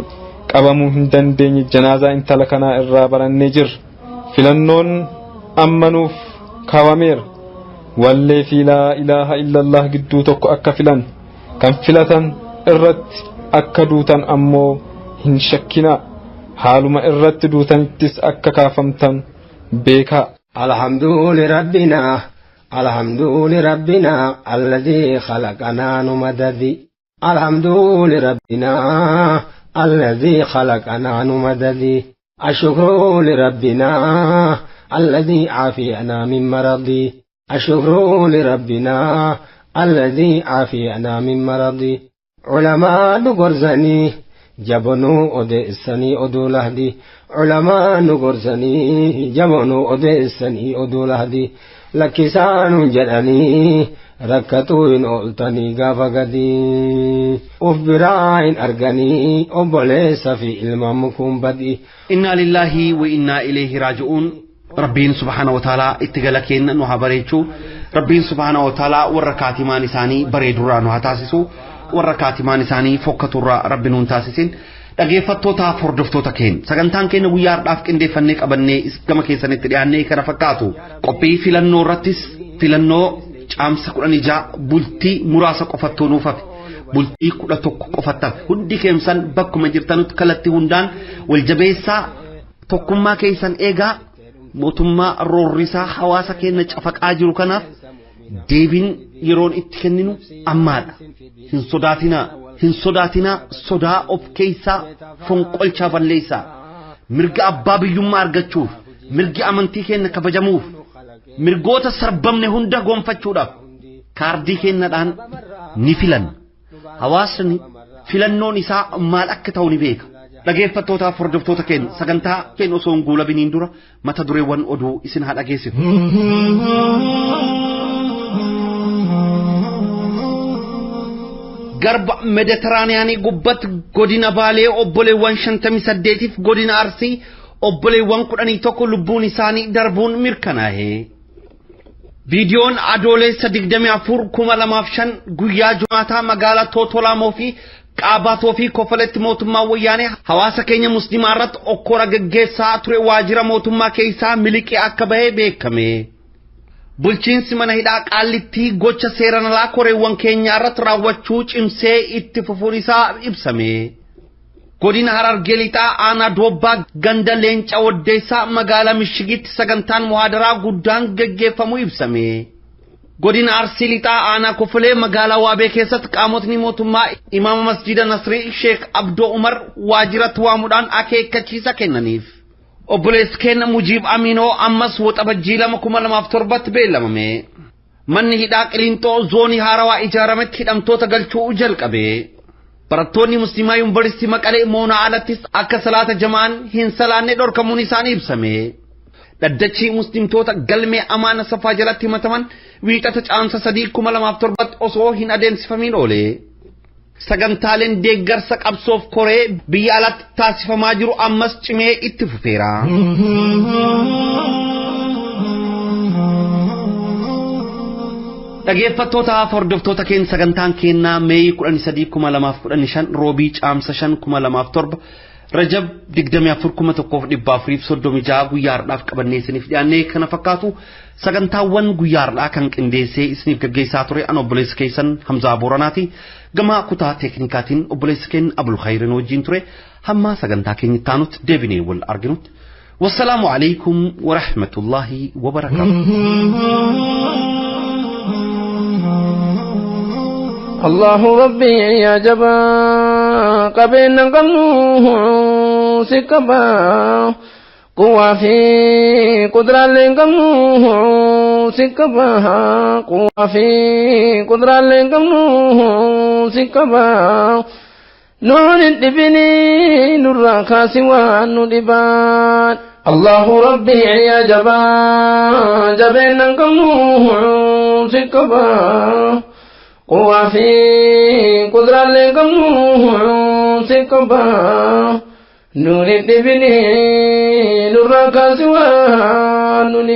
qabamuu hin dandeenye janaazaa intala kanaa irraa barannee jirra. Filannoon ammanuuf kaawameera. Wallee fi laa ilaaha illallah gidduu tokko akka filan. Kan filatan irratti akka duutan ammoo hin shakkinaa. Haaluma irratti duutanittis akka kaafamtan beekaa. الحمد لربنا الذي خلقنا نمددي الحمد لربنا الذي خلقنا نمددي الشكر لربنا الذي عافينا من مرضي الشكر لربنا الذي عافينا من مرضي علماء نغرزني جبنو أدسني أدولهدي علماء نغرزني جبنو أدسني أدولهدي لكسان جدني ركتوين أولتني غافقدي أفبراين أرغني أبوليس في المامكم بدي إنا لله وإنا إليه راجعون. ربين سبحانه وتعالى اتقالكين نوها بريتشو. ربين سبحانه وتعالى وركاتي ما نساني بريدورا نوها تاسسو وركاتي ما نساني فوقتورا ربنون تاسسين. dhaggeeffattoota hordoftoota keenya sagantaan keenya guyyaa har'aaf qindeeffannee qabannee gama keessanitti dhiyaannee kana fakkaatu qophii filannoo irrattis filannoo caamsa 16 bultii muraasa qofattoo nuuf hafe bultii 11 qofattaaf hundi keessan bakkuma jirtanutti kalatti hundaan waljabeessaa tokkummaa keessan eegaa mootummaa roorrisaa hawaasa keenya cafaqaa jiru kanaaf deebiin yeroon itti kenninu ammaadha. Hin sodaatina sodaa of keessaa fonqolchaa balleessaa. Mirga abbaa biyyummaa argachuuf, mirgi amantii keenya kabajamuuf, mirgoota sarbamne hunda gonfachuudhaaf kaardii keenyadhaan ni filanna. Hawaasni filannoon isaa maal akka ta'u ni beeka. Dhaggeeffattootaaf hordoftoota keenya sagantaa keenya osoo hin guulabiniin dura mata dureewwan oduu isin haa dhageessisu. Garba Mediteraaniyaanii gubbatti godina Baalee obboleewwan 58 fi godina Arsii obboleewwan 11 lubbuun isaanii darbuun mirkanaa'e. Viidiyoon adoolessa 24/2005 guyyaa Jumaataa magaalaa Tootolaamoo fi Qaabatoo fi Kofaletti mootummaa wayyaanee hawaasa keenya musliimaa irratti okkora gaggeessaa ture waajjira mootummaa keessaa miliqee akka bahee beekame. Bulchiinsi mana hidhaa Qaallittii gocha seeraan alaa koreewwan keenya irratti raawwachuu cimsee itti fufuun isaa ibsame. Godina Harargee lixaa aanaa Doobbaa ganda Leenca Waddeessaa magaalaa Mishigitti sagantaan muhaadaraa guddaan gaggeeffamuu ibsame. Godina Arsii lixaa aanaa Kofalee magaalaa Waabee keessatti qaamotni mootummaa imaama masjida Nasrii Sheekh Abdoo Umar waajjiratti waamuudhaan akeekkachiisa kennaniif. Obboleessi keenya Mujiib Aminoo ammas waxabajjii 2007 beellamame. Manni hidhaa Qiliinxoo zoonii Haarawaa ijaarametti hidhamtoota galchuu jalqabe. Barattoonni Musliimaa Yuunivarsiitii Maqalee Moonaa alattis akka salaata jamaan hin salaanne dhorkamuun isaanii ibsame. daddachii muslimtoota galmee amaana safaa jalatti himataman wiixata caamsa 3,2007 osoo hin adeemsifamin oole. Sagantaaleen deeggarsa qabsoof koree biyya alatti taasifamaa jiru ammas cimee itti fufeera. Dhaggeeffattoota hordoftoota keenya sagantaan keenyaa Meey 13,2015 roobii caamsa 5,2007 Rajab 24,136 guyyaa har'aaf qabannee isiniif dhiyaannee kana fakkaatu sagantaawwan guyyaa har'aa kan qindeessee isiniif gaggeessaa ture an obboleessa keessan Hamzaa Booranaati. Gama kutaa teeknikaatiin obboleessa keenya Abul Khayrin wajjin ture hamma sagantaa keenya taanutti deebinee wal arginutti. Wassalaamu alaykum wa rahmatullahi wa barakaatuh. الله ربي يا جبا قبين قمنوه سكبا قوة في قدرة لنقمنوه سكبا قوة في قدرة لنقمنوه سكبا نور الدبني نور كاسوان ندبان الله ربي يا جبا جبين قمنوه سكبا قوة في قدرة لكم سكبا نور الدبني نور كاسوان نور